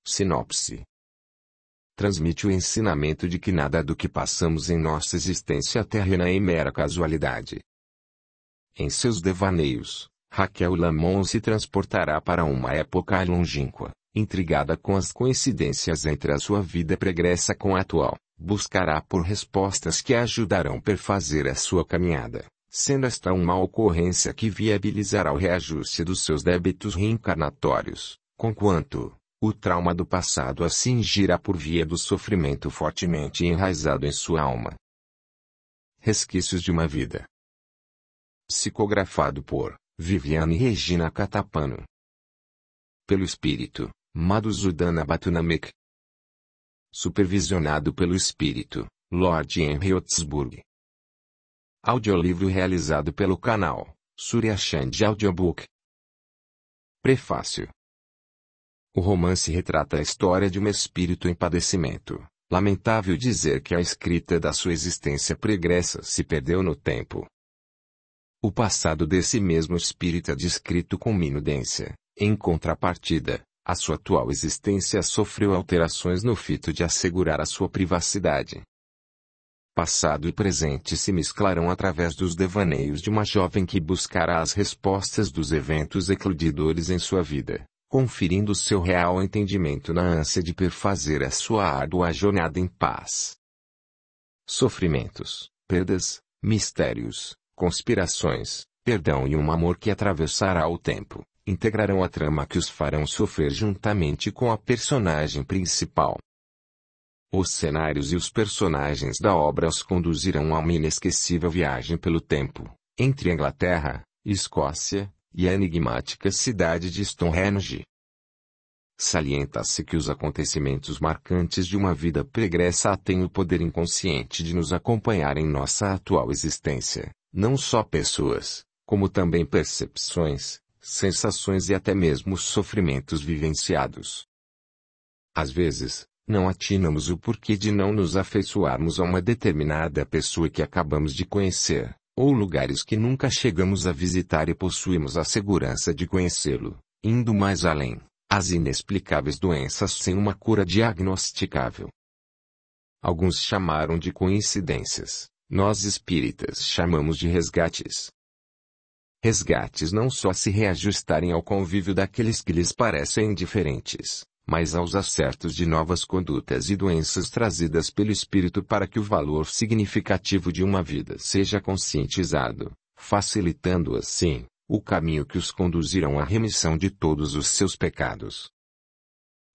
Sinopse. Transmite o ensinamento de que nada do que passamos em nossa existência terrena é mera casualidade. Em seus devaneios, Raquel Lamont se transportará para uma época longínqua, intrigada com as coincidências entre a sua vida pregressa com a atual, buscará por respostas que a ajudarão a perfazer a sua caminhada, sendo esta uma ocorrência que viabilizará o reajuste dos seus débitos reencarnatórios, conquanto o trauma do passado a cingirá por via do sofrimento fortemente enraizado em sua alma. Resquícios de uma vida. Psicografado por Viviane Regina Catapano. Pelo espírito, Madhusudana Bhatnamek. Supervisionado pelo espírito, Lord Henry Otsburg. Audiolivro realizado pelo canal Surya Chand Audiobook. Prefácio. O romance retrata a história de um espírito em padecimento. Lamentável dizer que a escrita da sua existência pregressa se perdeu no tempo. O passado desse mesmo espírito é descrito com minudência. Em contrapartida, a sua atual existência sofreu alterações no fito de assegurar a sua privacidade. Passado e presente se mesclarão através dos devaneios de uma jovem que buscará as respostas dos eventos eclodidores em sua vida, conferindo seu real entendimento na ânsia de perfazer a sua árdua jornada em paz. Sofrimentos, perdas, mistérios, conspirações, perdão e um amor que atravessará o tempo, integrarão a trama que os farão sofrer juntamente com a personagem principal. Os cenários e os personagens da obra os conduzirão a uma inesquecível viagem pelo tempo, entre a Inglaterra, Escócia, e a enigmática cidade de Stonehenge. Salienta-se que os acontecimentos marcantes de uma vida pregressa têm o poder inconsciente de nos acompanhar em nossa atual existência, não só pessoas, como também percepções, sensações e até mesmo sofrimentos vivenciados. Às vezes, não atinamos o porquê de não nos afeiçoarmos a uma determinada pessoa que acabamos de conhecer, ou lugares que nunca chegamos a visitar e possuímos a segurança de conhecê-lo, indo mais além, as inexplicáveis doenças sem uma cura diagnosticável. Alguns chamaram de coincidências, nós espíritas chamamos de resgates. Resgates não só se reajustarem ao convívio daqueles que lhes parecem indiferentes, mas aos acertos de novas condutas e doenças trazidas pelo espírito para que o valor significativo de uma vida seja conscientizado, facilitando assim o caminho que os conduzirão à remissão de todos os seus pecados.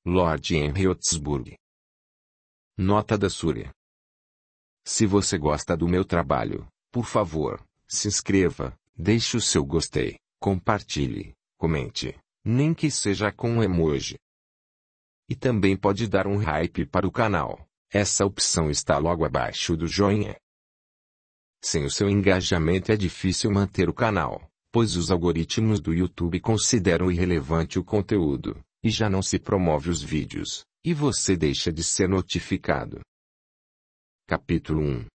Lord Henry Otsburg. Nota da Surya. Se você gosta do meu trabalho, por favor, se inscreva, deixe o seu gostei, compartilhe, comente, nem que seja com um emoji. E também pode dar um hype para o canal, essa opção está logo abaixo do joinha. Sem o seu engajamento é difícil manter o canal, pois os algoritmos do YouTube consideram irrelevante o conteúdo, e já não se promove os vídeos, e você deixa de ser notificado. Capítulo 1.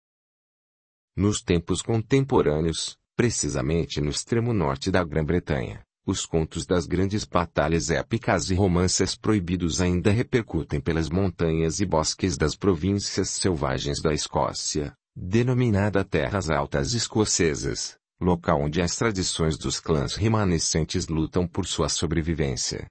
Nos tempos contemporâneos, precisamente no extremo norte da Grã-Bretanha, os contos das grandes batalhas épicas e romances proibidos ainda repercutem pelas montanhas e bosques das províncias selvagens da Escócia, denominada Terras Altas Escocesas, local onde as tradições dos clãs remanescentes lutam por sua sobrevivência.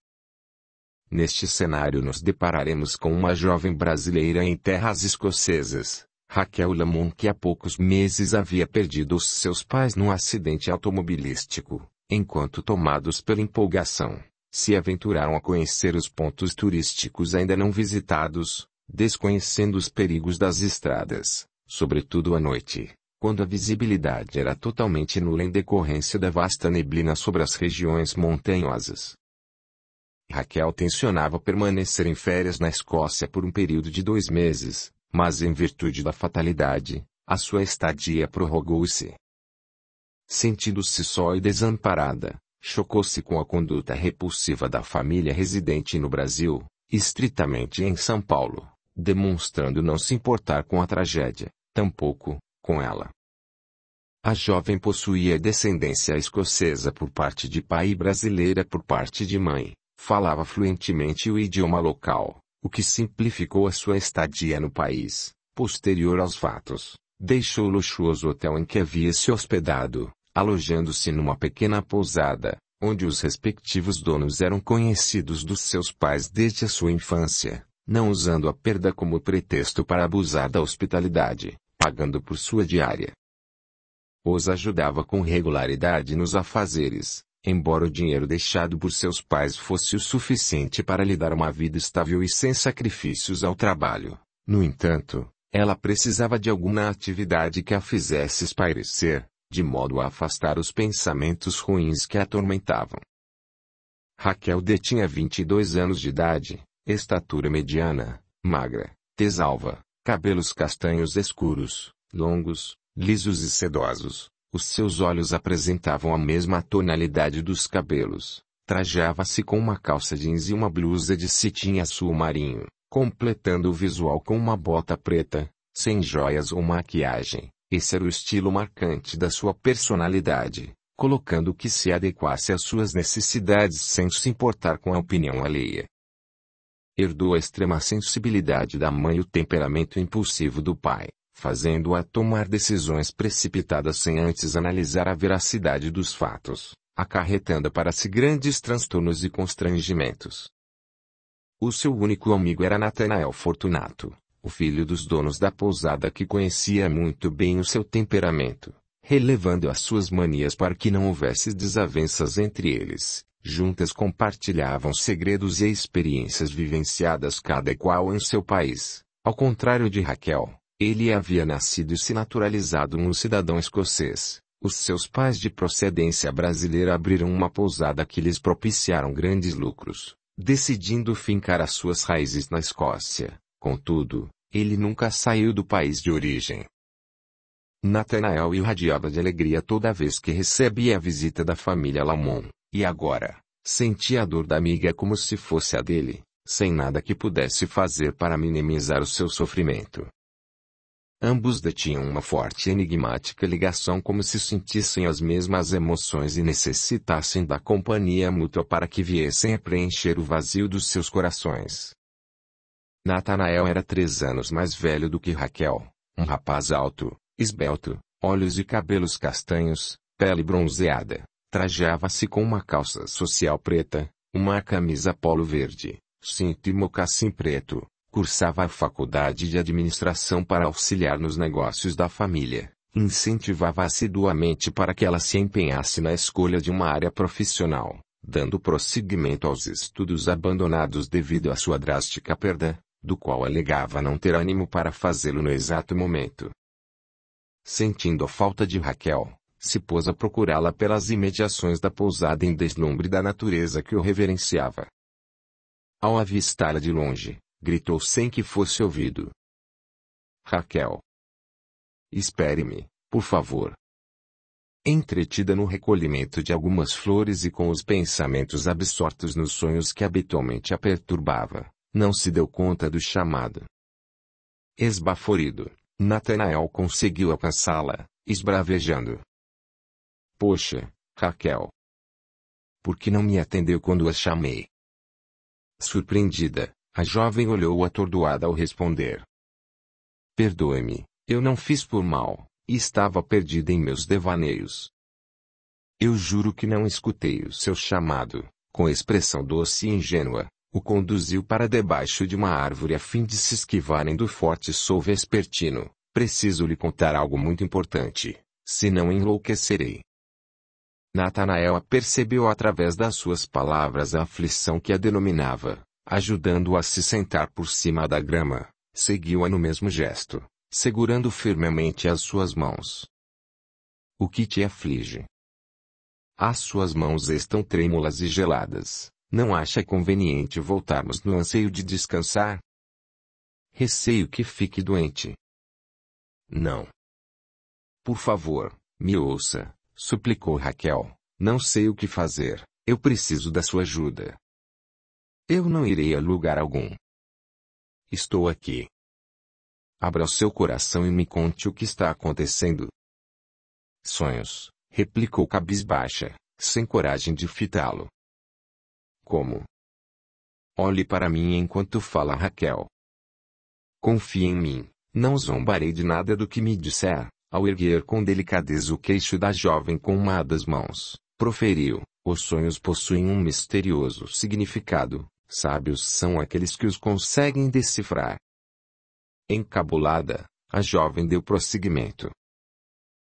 Neste cenário nos depararemos com uma jovem brasileira em terras escocesas, Raquel Lamont, que há poucos meses havia perdido os seus pais num acidente automobilístico, enquanto tomados pela empolgação, se aventuraram a conhecer os pontos turísticos ainda não visitados, desconhecendo os perigos das estradas, sobretudo à noite, quando a visibilidade era totalmente nula em decorrência da vasta neblina sobre as regiões montanhosas. Raquel tencionava permanecer em férias na Escócia por um período de 2 meses, mas em virtude da fatalidade, a sua estadia prorrogou-se. Sentindo-se só e desamparada, chocou-se com a conduta repulsiva da família residente no Brasil, estritamente em São Paulo, demonstrando não se importar com a tragédia, tampouco com ela. A jovem possuía descendência escocesa por parte de pai e brasileira por parte de mãe, Falava fluentemente o idioma local, o que simplificou a sua estadia no país. Posterior aos fatos, deixou o luxuoso hotel em que havia se hospedado, alojando-se numa pequena pousada, onde os respectivos donos eram conhecidos dos seus pais desde a sua infância, não usando a perda como pretexto para abusar da hospitalidade, pagando por sua diária. Os ajudava com regularidade nos afazeres, embora o dinheiro deixado por seus pais fosse o suficiente para lhe dar uma vida estável e sem sacrifícios ao trabalho. No entanto, ela precisava de alguma atividade que a fizesse espairecer, de modo a afastar os pensamentos ruins que a atormentavam. Raquel detinha 22 anos de idade, estatura mediana, magra, tez alva, cabelos castanhos escuros, longos, lisos e sedosos. Os seus olhos apresentavam a mesma tonalidade dos cabelos. Trajava-se com uma calça jeans e uma blusa de cetim azul marinho, completando o visual com uma bota preta, sem joias ou maquiagem. Esse era o estilo marcante da sua personalidade, colocando o que se adequasse às suas necessidades sem se importar com a opinião alheia. Herdou a extrema sensibilidade da mãe e o temperamento impulsivo do pai, fazendo-a tomar decisões precipitadas sem antes analisar a veracidade dos fatos, acarretando para si grandes transtornos e constrangimentos. O seu único amigo era Nathanael Fortunato, o filho dos donos da pousada, que conhecia muito bem o seu temperamento, relevando as suas manias para que não houvesse desavenças entre eles. Juntas compartilhavam segredos e experiências vivenciadas cada qual em seu país. Ao contrário de Raquel, ele havia nascido e se naturalizado um cidadão escocês. Os seus pais de procedência brasileira abriram uma pousada que lhes propiciaram grandes lucros, decidindo fincar as suas raízes na Escócia. Contudo, ele nunca saiu do país de origem. Nathanael irradiava de alegria toda vez que recebia a visita da família Lamont, e agora, sentia a dor da amiga como se fosse a dele, sem nada que pudesse fazer para minimizar o seu sofrimento. Ambos detinham uma forte e enigmática ligação, como se sentissem as mesmas emoções e necessitassem da companhia mútua para que viessem a preencher o vazio dos seus corações. Nathanael era 3 anos mais velho do que Raquel, um rapaz alto, esbelto, olhos e cabelos castanhos, pele bronzeada, trajava-se com uma calça social preta, uma camisa polo verde, cinto e mocassim preto. Cursava a faculdade de administração para auxiliar nos negócios da família, incentivava assiduamente para que ela se empenhasse na escolha de uma área profissional, dando prosseguimento aos estudos abandonados devido à sua drástica perda, do qual alegava não ter ânimo para fazê-lo no exato momento. Sentindo a falta de Raquel, se pôs a procurá-la pelas imediações da pousada em deslumbre da natureza que o reverenciava. Ao avistá-la de longe, gritou sem que fosse ouvido: Raquel! Espere-me, por favor. Entretida no recolhimento de algumas flores e com os pensamentos absortos nos sonhos que habitualmente a perturbava, não se deu conta do chamado. Esbaforido, Nathanael conseguiu alcançá-la, esbravejando: Poxa, Raquel! Por que não me atendeu quando a chamei? Surpreendida, a jovem olhou atordoada ao responder: Perdoe-me, eu não fiz por mal, e estava perdida em meus devaneios. Eu juro que não escutei o seu chamado. Com expressão doce e ingênua, o conduziu para debaixo de uma árvore a fim de se esquivarem do forte sol vespertino. Preciso lhe contar algo muito importante, senão enlouquecerei. Nathanael a percebeu através das suas palavras a aflição que a denominava. Ajudando-a a se sentar por cima da grama, seguiu-a no mesmo gesto, segurando firmemente as suas mãos. O que te aflige? As suas mãos estão trêmulas e geladas. Não acha conveniente voltarmos no anseio de descansar? Receio que fique doente. Não. Por favor, me ouça, suplicou Raquel. Não sei o que fazer, eu preciso da sua ajuda. Eu não irei a lugar algum. Estou aqui. Abra o seu coração e me conte o que está acontecendo. Sonhos, replicou cabisbaixa, sem coragem de fitá-lo. Como? Olhe para mim enquanto fala Raquel. Confie em mim, não zombarei de nada do que me disser. Ao erguer com delicadeza o queixo da jovem com uma das mãos, proferiu: os sonhos possuem um misterioso significado, sábios são aqueles que os conseguem decifrar. Encabulada, a jovem deu prosseguimento.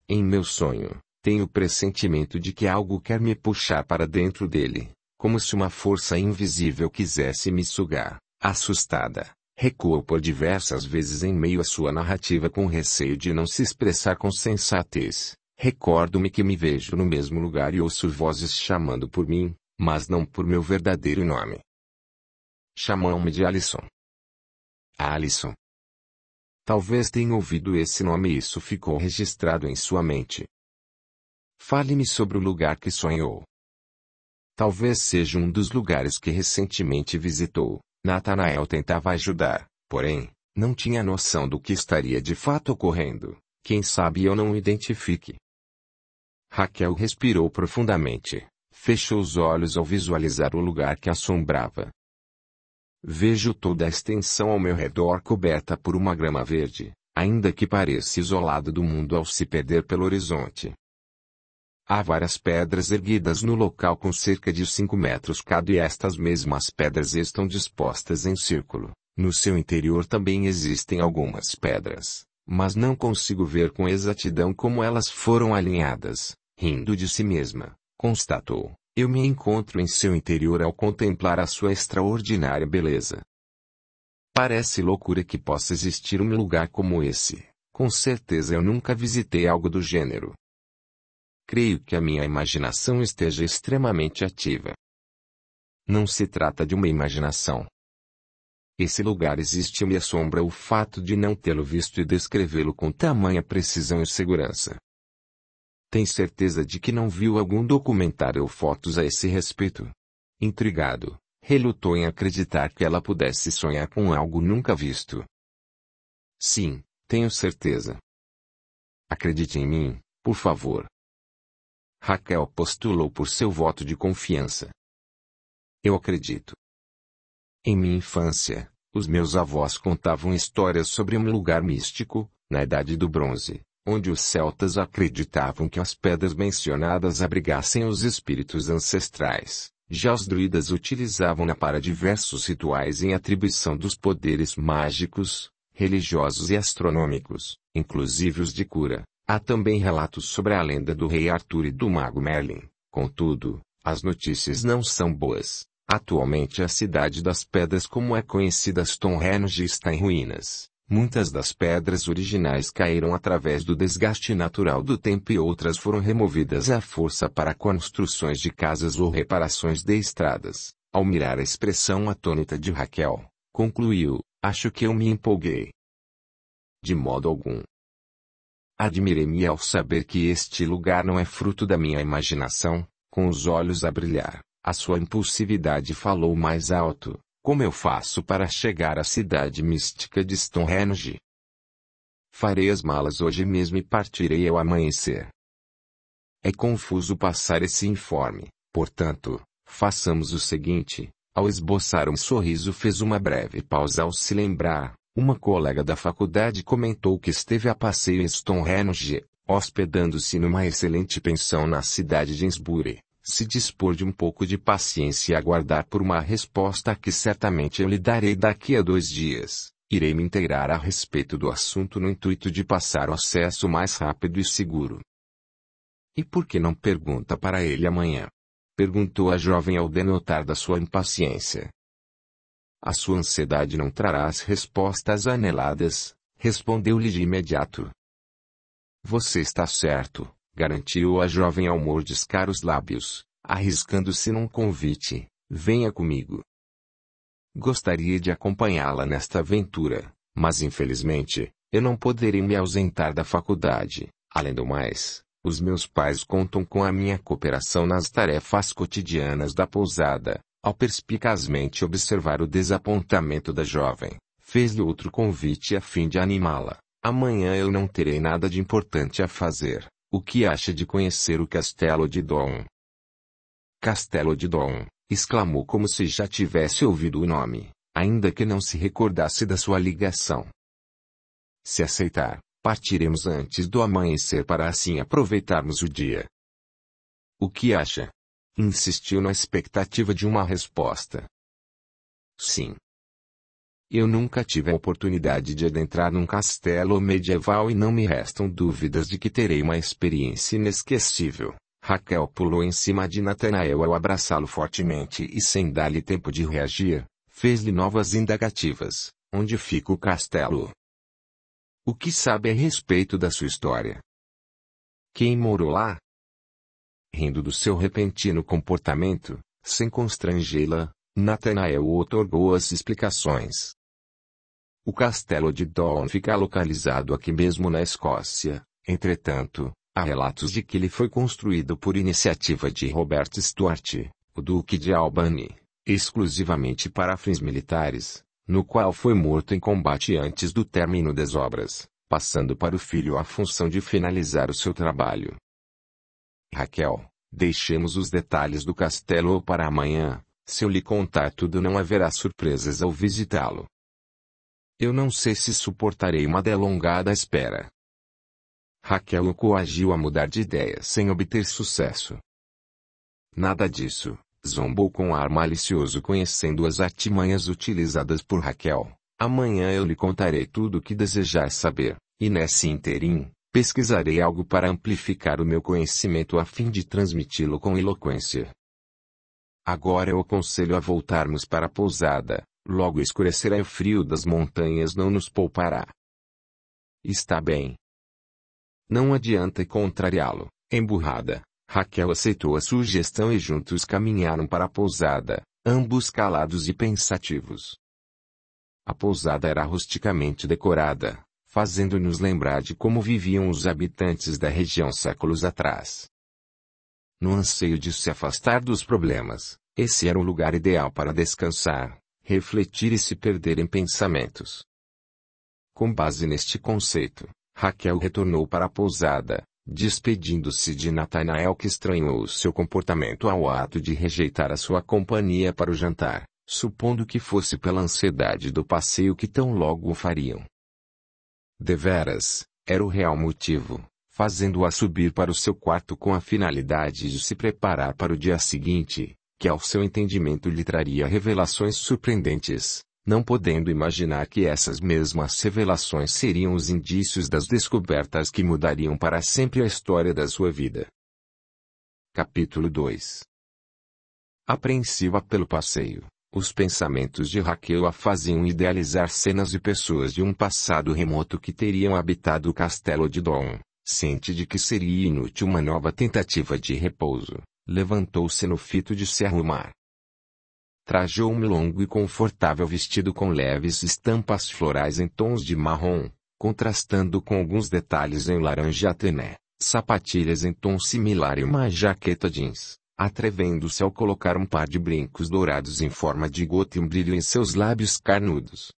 Em meu sonho, tenho o pressentimento de que algo quer me puxar para dentro dele, como se uma força invisível quisesse me sugar. Assustada, recuou por diversas vezes em meio à sua narrativa com receio de não se expressar com sensatez. Recordo-me que me vejo no mesmo lugar e ouço vozes chamando por mim, mas não por meu verdadeiro nome. Chamam-me de Alison. Alison. Talvez tenha ouvido esse nome e isso ficou registrado em sua mente. Fale-me sobre o lugar que sonhou. Talvez seja um dos lugares que recentemente visitou. Natanael tentava ajudar, porém, não tinha noção do que estaria de fato ocorrendo. Quem sabe eu não o identifique. Raquel respirou profundamente, fechou os olhos ao visualizar o lugar que assombrava. Vejo toda a extensão ao meu redor coberta por uma grama verde, ainda que pareça isolado do mundo ao se perder pelo horizonte. Há várias pedras erguidas no local com cerca de 5 metros cada e estas mesmas pedras estão dispostas em círculo. No seu interior também existem algumas pedras, mas não consigo ver com exatidão como elas foram alinhadas. Rindo de si mesma, constatou: eu me encontro em seu interior ao contemplar a sua extraordinária beleza. Parece loucura que possa existir um lugar como esse. Com certeza eu nunca visitei algo do gênero. Creio que a minha imaginação esteja extremamente ativa. Não se trata de uma imaginação. Esse lugar existe e me assombra o fato de não tê-lo visto e descrevê-lo com tamanha precisão e segurança. Tem certeza de que não viu algum documentário ou fotos a esse respeito? Intrigado, relutou em acreditar que ela pudesse sonhar com algo nunca visto. Sim, tenho certeza. Acredite em mim, por favor. Raquel postulou por seu voto de confiança. Eu acredito. Em minha infância, os meus avós contavam histórias sobre um lugar místico, na Idade do Bronze, onde os celtas acreditavam que as pedras mencionadas abrigassem os espíritos ancestrais. Já os druidas utilizavam-na para diversos rituais em atribuição dos poderes mágicos, religiosos e astronômicos, inclusive os de cura. Há também relatos sobre a lenda do rei Arthur e do mago Merlin. Contudo, as notícias não são boas. Atualmente a cidade das pedras como é conhecida Stonehenge está em ruínas. Muitas das pedras originais caíram através do desgaste natural do tempo e outras foram removidas à força para construções de casas ou reparações de estradas. Ao mirar a expressão atônita de Raquel, concluiu: acho que eu me empolguei. De modo algum. Admirei-me ao saber que este lugar não é fruto da minha imaginação. Com os olhos a brilhar, a sua impulsividade falou mais alto: como eu faço para chegar à cidade mística de Stonehenge? Farei as malas hoje mesmo e partirei ao amanhecer. É confuso passar esse informe, portanto, façamos o seguinte. Ao esboçar um sorriso fez uma breve pausa ao se lembrar. Uma colega da faculdade comentou que esteve a passeio em Stonehenge, hospedando-se numa excelente pensão na cidade de Innsbruck. Se dispor de um pouco de paciência e aguardar por uma resposta que certamente eu lhe darei daqui a 2 dias, irei me inteirar a respeito do assunto no intuito de passar o acesso mais rápido e seguro. E por que não pergunta para ele amanhã? Perguntou a jovem ao denotar da sua impaciência. A sua ansiedade não trará as respostas aneladas, respondeu-lhe de imediato. Você está certo, garantiu a jovem ao mordiscar os lábios, arriscando-se num convite: venha comigo. Gostaria de acompanhá-la nesta aventura, mas infelizmente, eu não poderei me ausentar da faculdade. Além do mais, os meus pais contam com a minha cooperação nas tarefas cotidianas da pousada. Ao perspicazmente observar o desapontamento da jovem, fez-lhe outro convite a fim de animá-la. Amanhã eu não terei nada de importante a fazer. O que acha de conhecer o Castelo de Dohn? Castelo de Dohn, exclamou como se já tivesse ouvido o nome, ainda que não se recordasse da sua ligação. Se aceitar, partiremos antes do amanhecer para assim aproveitarmos o dia. O que acha? Insistiu na expectativa de uma resposta. Sim. Eu nunca tive a oportunidade de adentrar num castelo medieval e não me restam dúvidas de que terei uma experiência inesquecível. Raquel pulou em cima de Nathanael ao abraçá-lo fortemente e sem dar-lhe tempo de reagir, fez-lhe novas indagativas. Onde fica o castelo? O que sabe a respeito da sua história? Quem morou lá? Rindo do seu repentino comportamento, sem constrangê-la, Nathanael otorgou as explicações. O castelo de Down fica localizado aqui mesmo na Escócia. Entretanto, há relatos de que ele foi construído por iniciativa de Robert Stuart, o Duque de Albany, exclusivamente para fins militares, no qual foi morto em combate antes do término das obras, passando para o filho a função de finalizar o seu trabalho. Raquel, deixemos os detalhes do castelo para amanhã. Se eu lhe contar tudo, não haverá surpresas ao visitá-lo. Eu não sei se suportarei uma delongada espera. Raquel o coagiu a mudar de ideia sem obter sucesso. Nada disso, zombou com ar malicioso, conhecendo as artimanhas utilizadas por Raquel. Amanhã eu lhe contarei tudo o que desejar saber, e nesse ínterim, pesquisarei algo para amplificar o meu conhecimento a fim de transmiti-lo com eloquência. Agora eu aconselho a voltarmos para a pousada, logo escurecerá e o frio das montanhas não nos poupará. Está bem. Não adianta contrariá-lo, emburrada. Raquel aceitou a sugestão e juntos caminharam para a pousada, ambos calados e pensativos. A pousada era rusticamente decorada, fazendo-nos lembrar de como viviam os habitantes da região séculos atrás. No anseio de se afastar dos problemas, esse era o lugar ideal para descansar, refletir e se perder em pensamentos. Com base neste conceito, Raquel retornou para a pousada, despedindo-se de Nathanael, que estranhou seu comportamento ao ato de rejeitar a sua companhia para o jantar, supondo que fosse pela ansiedade do passeio que tão logo o fariam. Deveras, era o real motivo, fazendo-a subir para o seu quarto com a finalidade de se preparar para o dia seguinte, que ao seu entendimento lhe traria revelações surpreendentes, não podendo imaginar que essas mesmas revelações seriam os indícios das descobertas que mudariam para sempre a história da sua vida. Capítulo 2. Apreensiva pelo passeio, os pensamentos de Raquel a faziam idealizar cenas e pessoas de um passado remoto que teriam habitado o castelo de Down. Ciente de que seria inútil uma nova tentativa de repouso, levantou-se no fito de se arrumar. Trajou um longo e confortável vestido com leves estampas florais em tons de marrom, contrastando com alguns detalhes em laranja tené, sapatilhas em tom similar e uma jaqueta jeans, atrevendo-se ao colocar um par de brincos dourados em forma de gota e um brilho em seus lábios carnudos.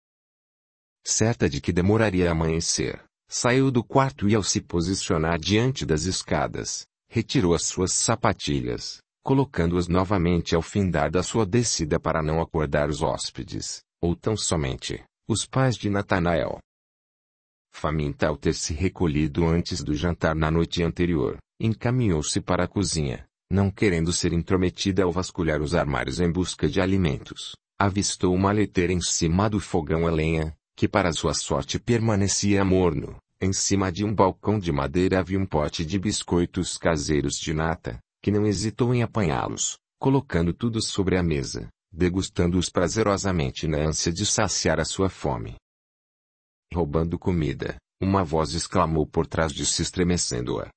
Certa de que demoraria a amanhecer, saiu do quarto e, ao se posicionar diante das escadas, retirou as suas sapatilhas, colocando-as novamente ao findar da sua descida para não acordar os hóspedes, ou tão somente, os pais de Nathanael. Faminta ao ter se recolhido antes do jantar na noite anterior, encaminhou-se para a cozinha, não querendo ser intrometida ao vasculhar os armários em busca de alimentos. Avistou uma leiteira em cima do fogão a lenha, que para sua sorte permanecia morno. Em cima de um balcão de madeira havia um pote de biscoitos caseiros de nata, que não hesitou em apanhá-los, colocando tudo sobre a mesa, degustando-os prazerosamente na ânsia de saciar a sua fome. Roubando comida, uma voz exclamou por trás de si, estremecendo-a.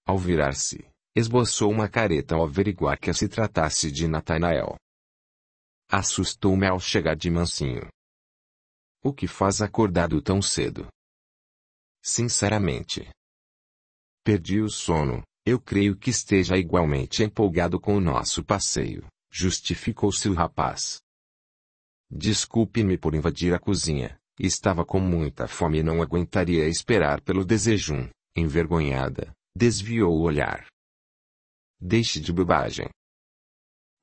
Ao virar-se, esboçou uma careta ao averiguar que se tratasse de Nathanael. Assustou-me ao chegar de mansinho. O que faz acordado tão cedo? Sinceramente. Perdi o sono. Eu creio que esteja igualmente empolgado com o nosso passeio, justificou-se o rapaz. Desculpe-me por invadir a cozinha. Estava com muita fome e não aguentaria esperar pelo desejum. Envergonhada, desviou o olhar. Deixe de bobagem.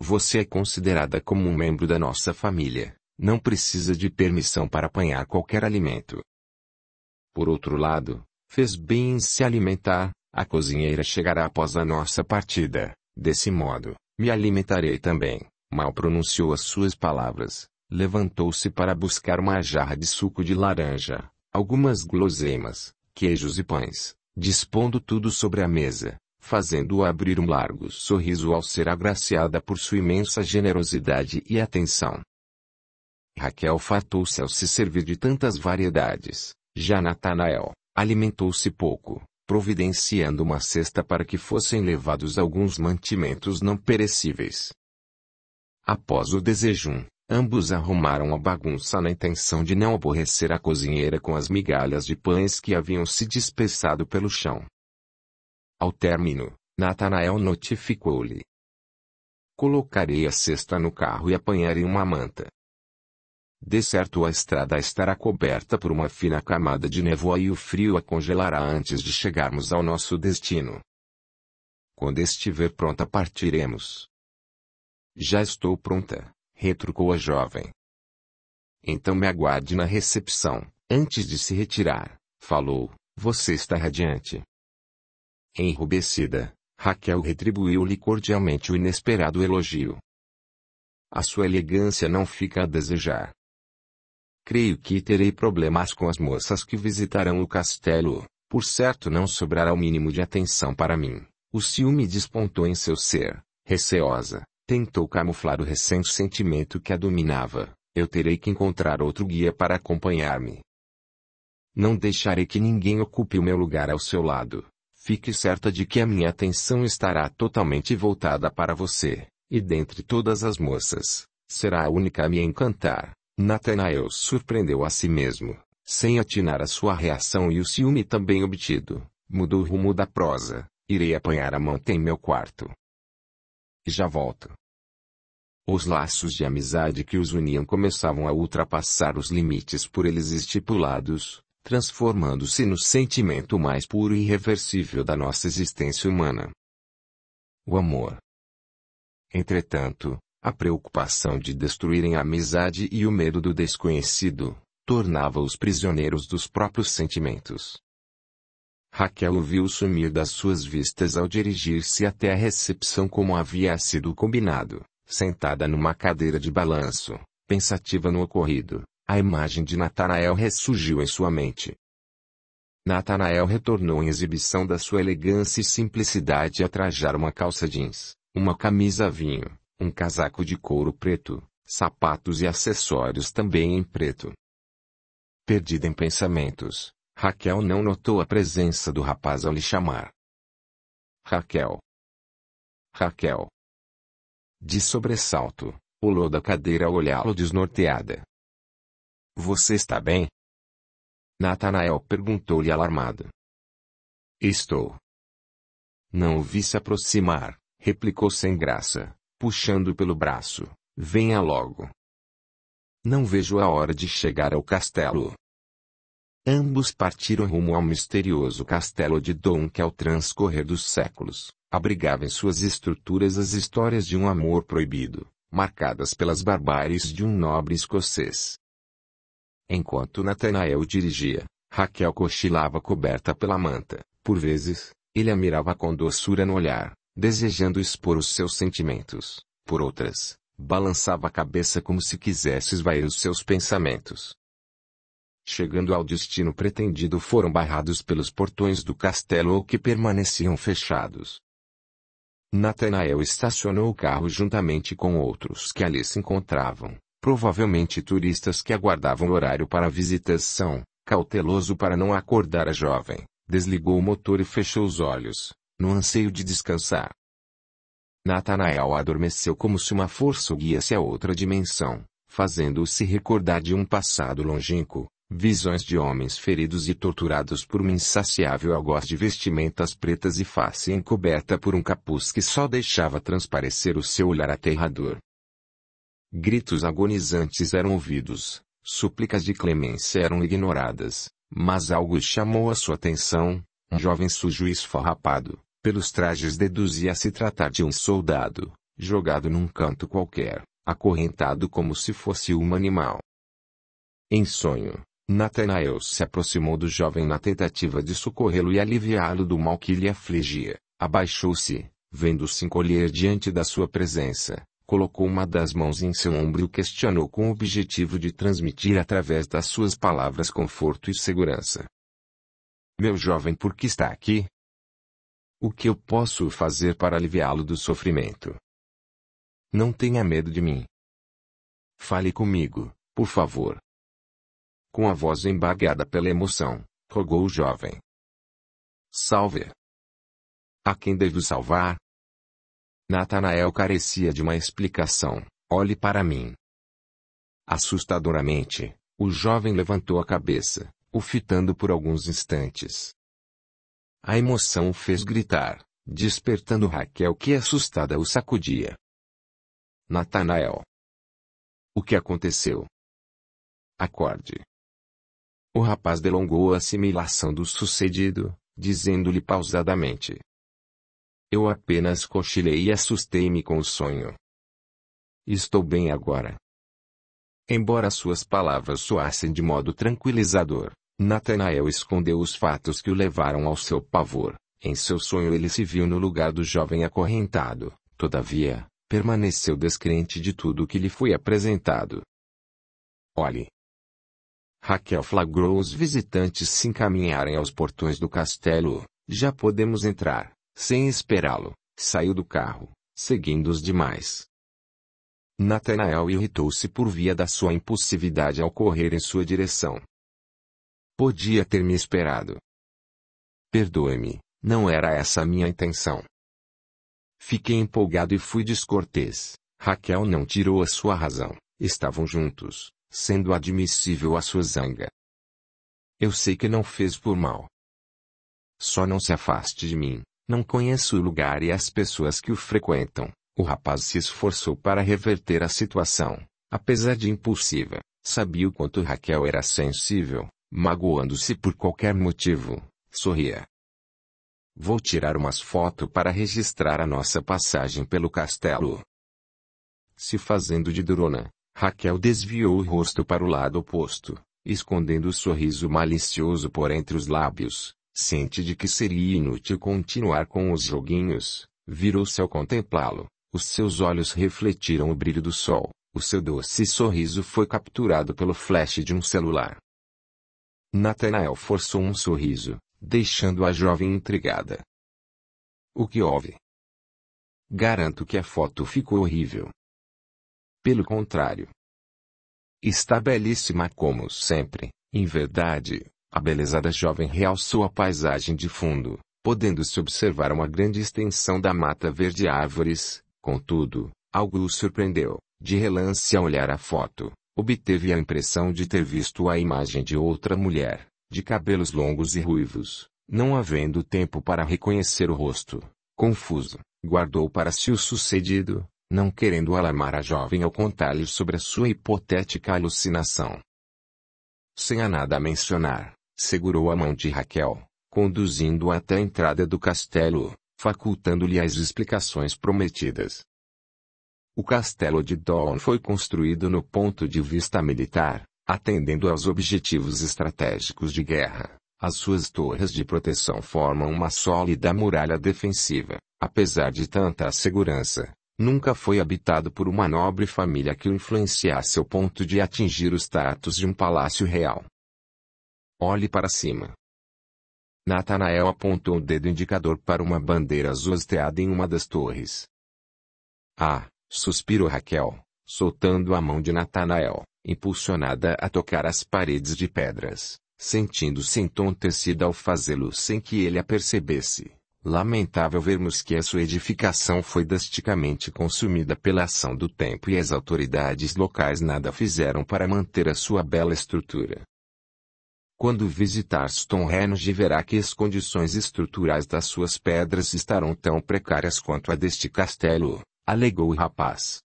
Você é considerada como um membro da nossa família. Não precisa de permissão para apanhar qualquer alimento. Por outro lado, fez bem em se alimentar. A cozinheira chegará após a nossa partida. Desse modo, me alimentarei também. Mal pronunciou as suas palavras. Levantou-se para buscar uma jarra de suco de laranja, algumas guloseimas, queijos e pães, dispondo tudo sobre a mesa, fazendo-o abrir um largo sorriso ao ser agraciada por sua imensa generosidade e atenção. Raquel fartou-se ao se servir de tantas variedades. Já Natanael alimentou-se pouco, providenciando uma cesta para que fossem levados alguns mantimentos não perecíveis. Após o desejum, ambos arrumaram a bagunça na intenção de não aborrecer a cozinheira com as migalhas de pães que haviam se dispersado pelo chão. Ao término, Natanael notificou-lhe: colocarei a cesta no carro e apanharei uma manta. De certo a estrada estará coberta por uma fina camada de névoa e o frio a congelará antes de chegarmos ao nosso destino. Quando estiver pronta partiremos. Já estou pronta, retrucou a jovem. Então me aguarde na recepção. Antes de se retirar, falou: você está radiante. Enrubescida, Raquel retribuiu-lhe cordialmente o inesperado elogio. A sua elegância não fica a desejar. Creio que terei problemas com as moças que visitarão o castelo. Por certo não sobrará o mínimo de atenção para mim. O ciúme despontou em seu ser. Receosa, tentou camuflar o recente sentimento que a dominava. Eu terei que encontrar outro guia para acompanhar-me. Não deixarei que ninguém ocupe o meu lugar ao seu lado. Fique certa de que a minha atenção estará totalmente voltada para você, e dentre todas as moças, será a única a me encantar. Natanael surpreendeu a si mesmo, sem atinar a sua reação e o ciúme também obtido, mudou o rumo da prosa: irei apanhar a manta em meu quarto. Já volto. Os laços de amizade que os uniam começavam a ultrapassar os limites por eles estipulados, transformando-se no sentimento mais puro e irreversível da nossa existência humana: o amor. Entretanto, a preocupação de destruírem a amizade e o medo do desconhecido, tornava-os prisioneiros dos próprios sentimentos. Raquel o viu sumir das suas vistas ao dirigir-se até a recepção como havia sido combinado, sentada numa cadeira de balanço, pensativa no ocorrido. A imagem de Natanael ressurgiu em sua mente. Natanael retornou em exibição da sua elegância e simplicidade a trajar uma calça jeans, uma camisa vinho, um casaco de couro preto, sapatos e acessórios também em preto. Perdida em pensamentos, Raquel não notou a presença do rapaz ao lhe chamar. Raquel. Raquel. De sobressalto, pulou da cadeira ao olhá-lo desnorteada. Você está bem? Natanael perguntou-lhe alarmado. Estou. Não o vi se aproximar, replicou sem graça, puxando pelo braço. Venha logo. Não vejo a hora de chegar ao castelo. Ambos partiram rumo ao misterioso castelo de Doune que ao transcorrer dos séculos, abrigava em suas estruturas as histórias de um amor proibido, marcadas pelas barbáries de um nobre escocês. Enquanto Natanael dirigia, Raquel cochilava coberta pela manta. Por vezes, ele a mirava com doçura no olhar, desejando expor os seus sentimentos. Por outras, balançava a cabeça como se quisesse esvair os seus pensamentos. Chegando ao destino pretendido, foram barrados pelos portões do castelo ou que permaneciam fechados. Natanael estacionou o carro juntamente com outros que ali se encontravam. Provavelmente turistas que aguardavam o horário para a visitação. Cauteloso para não acordar a jovem, desligou o motor e fechou os olhos, no anseio de descansar. Natanael adormeceu como se uma força o guiasse a outra dimensão, fazendo-o se recordar de um passado longínquo, visões de homens feridos e torturados por uma insaciável algoz de vestimentas pretas e face encoberta por um capuz que só deixava transparecer o seu olhar aterrador. Gritos agonizantes eram ouvidos, súplicas de clemência eram ignoradas, mas algo chamou a sua atenção. Um jovem sujo e esfarrapado, pelos trajes deduzia se tratar de um soldado, jogado num canto qualquer, acorrentado como se fosse um animal. Em sonho, Natanael se aproximou do jovem na tentativa de socorrê-lo e aliviá-lo do mal que lhe afligia. Abaixou-se, vendo-se encolher diante da sua presença, colocou uma das mãos em seu ombro e o questionou com o objetivo de transmitir através das suas palavras conforto e segurança. Meu jovem, por que está aqui? O que eu posso fazer para aliviá-lo do sofrimento? Não tenha medo de mim. Fale comigo, por favor. Com a voz embargada pela emoção, rogou o jovem. Salve! A quem devo salvar? Natanael carecia de uma explicação. Olhe para mim. Assustadoramente, o jovem levantou a cabeça, o fitando por alguns instantes. A emoção o fez gritar, despertando Raquel que assustada o sacudia. Natanael. O que aconteceu? Acorde. O rapaz delongou a assimilação do sucedido, dizendo-lhe pausadamente. Eu apenas cochilei e assustei-me com o sonho. Estou bem agora. Embora suas palavras soassem de modo tranquilizador, Natanael escondeu os fatos que o levaram ao seu pavor. Em seu sonho ele se viu no lugar do jovem acorrentado, todavia, permaneceu descrente de tudo o que lhe foi apresentado. Olhe. Raquel flagrou os visitantes se encaminharem aos portões do castelo. Já podemos entrar, sem esperá-lo. Saiu do carro, seguindo os demais. Natanael irritou-se por via da sua impulsividade ao correr em sua direção. Podia ter me esperado. Perdoe-me, não era essa a minha intenção. Fiquei empolgado e fui descortês. Raquel não tirou a sua razão. Estavam juntos, sendo admissível a sua zanga. Eu sei que não fez por mal. Só não se afaste de mim. Não conheço o lugar e as pessoas que o frequentam. O rapaz se esforçou para reverter a situação. Apesar de impulsiva, sabia o quanto Raquel era sensível, magoando-se por qualquer motivo, sorria. Vou tirar umas fotos para registrar a nossa passagem pelo castelo. Se fazendo de durona, Raquel desviou o rosto para o lado oposto, escondendo o sorriso malicioso por entre os lábios. Ciente de que seria inútil continuar com os joguinhos, virou-se ao contemplá-lo. Os seus olhos refletiram o brilho do sol. O seu doce sorriso foi capturado pelo flash de um celular. Natanael forçou um sorriso, deixando a jovem intrigada. O que houve? Garanto que a foto ficou horrível. Pelo contrário. Está belíssima como sempre. Em verdade, a beleza da jovem realçou a paisagem de fundo, podendo-se observar uma grande extensão da mata verde e árvores. Contudo, algo o surpreendeu. De relance ao olhar a foto, obteve a impressão de ter visto a imagem de outra mulher, de cabelos longos e ruivos. Não havendo tempo para reconhecer o rosto, confuso, guardou para si o sucedido, não querendo alarmar a jovem ao contar-lhe sobre a sua hipotética alucinação. Sem a nada a mencionar, segurou a mão de Raquel, conduzindo-a até a entrada do castelo, facultando-lhe as explicações prometidas. O castelo de Dawn foi construído no ponto de vista militar, atendendo aos objetivos estratégicos de guerra. As suas torres de proteção formam uma sólida muralha defensiva. Apesar de tanta segurança, nunca foi habitado por uma nobre família que o influenciasse ao ponto de atingir o status de um palácio real. Olhe para cima. Natanael apontou o dedo indicador para uma bandeira azul hasteada em uma das torres. Ah! Suspirou Raquel, soltando a mão de Natanael, impulsionada a tocar as paredes de pedras, sentindo-se entontecida ao fazê-lo sem que ele a percebesse. Lamentável vermos que a sua edificação foi drasticamente consumida pela ação do tempo e as autoridades locais nada fizeram para manter a sua bela estrutura. Quando visitar Stonehenge verá que as condições estruturais das suas pedras estarão tão precárias quanto a deste castelo, alegou o rapaz.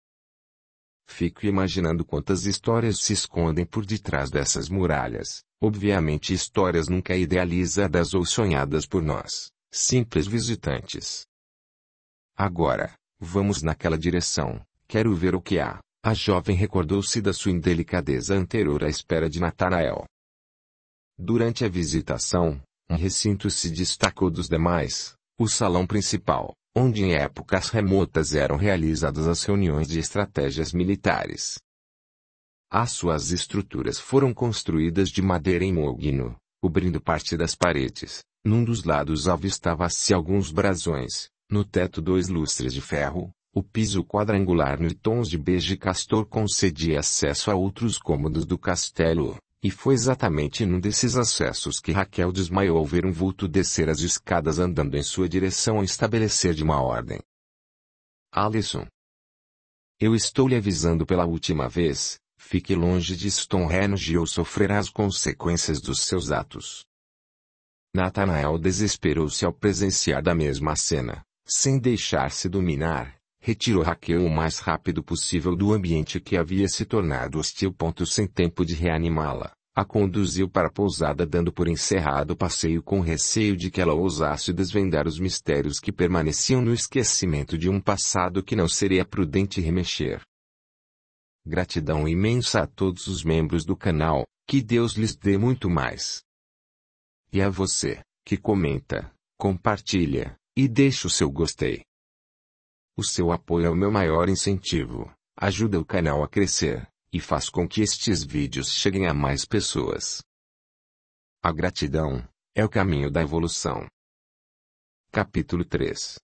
Fico imaginando quantas histórias se escondem por detrás dessas muralhas, obviamente histórias nunca idealizadas ou sonhadas por nós, simples visitantes. Agora, Vamos naquela direção, quero ver o que há. A jovem recordou-se da sua indelicadeza anterior à espera de Natanael. Durante a visitação, um recinto se destacou dos demais, o salão principal, onde em épocas remotas eram realizadas as reuniões de estratégias militares. As suas estruturas foram construídas de madeira em mogno, cobrindo parte das paredes. Num dos lados avistava-se alguns brasões, no teto 2 lustres de ferro. O piso quadrangular de tons de bege castor concedia acesso a outros cômodos do castelo, e foi exatamente num desses acessos que Raquel desmaiou ao ver um vulto descer as escadas andando em sua direção a estabelecer de uma ordem. Alison. Eu estou lhe avisando pela última vez, fique longe de Stonehenge ou sofrerá as consequências dos seus atos. Natanael desesperou-se ao presenciar da mesma cena, sem deixar-se dominar. Retirou Raquel o mais rápido possível do ambiente que havia se tornado hostil. Sem tempo de reanimá-la, a conduziu para a pousada dando por encerrado o passeio com receio de que ela ousasse desvendar os mistérios que permaneciam no esquecimento de um passado que não seria prudente remexer. Gratidão imensa a todos os membros do canal, que Deus lhes dê muito mais. E a você, que comenta, compartilha, e deixa o seu gostei. O seu apoio é o meu maior incentivo, ajuda o canal a crescer, e faz com que estes vídeos cheguem a mais pessoas. A gratidão é o caminho da evolução. Capítulo 3.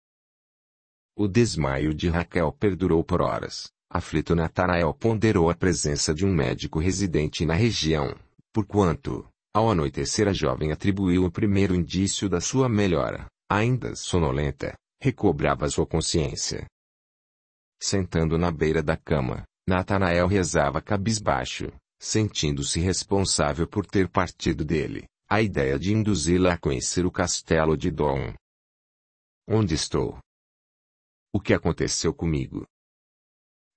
O desmaio de Raquel perdurou por horas. Aflito, Natanael ponderou a presença de um médico residente na região, porquanto, ao anoitecer, a jovem atribuiu o primeiro indício da sua melhora. Ainda sonolenta, recobrava sua consciência. Sentando na beira da cama, Natanael rezava cabisbaixo, sentindo-se responsável por ter partido dele a ideia de induzi-la a conhecer o castelo de Dom. Onde estou? O que aconteceu comigo?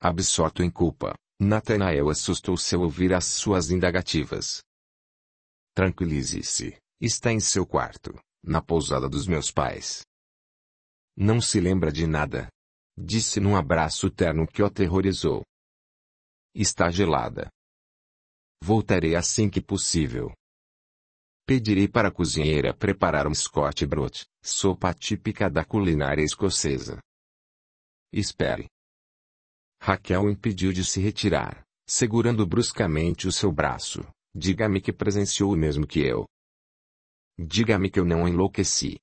Absorto em culpa, Natanael assustou-se ao ouvir as suas indagativas. Tranquilize-se, está em seu quarto, na pousada dos meus pais. Não se lembra de nada? Disse num abraço terno que o aterrorizou. Está gelada. Voltarei assim que possível. Pedirei para a cozinheira preparar um Scotch Brot, sopa típica da culinária escocesa. Espere. Raquel o impediu de se retirar, segurando bruscamente o seu braço. Diga-me que presenciou o mesmo que eu. Diga-me que eu não enlouqueci.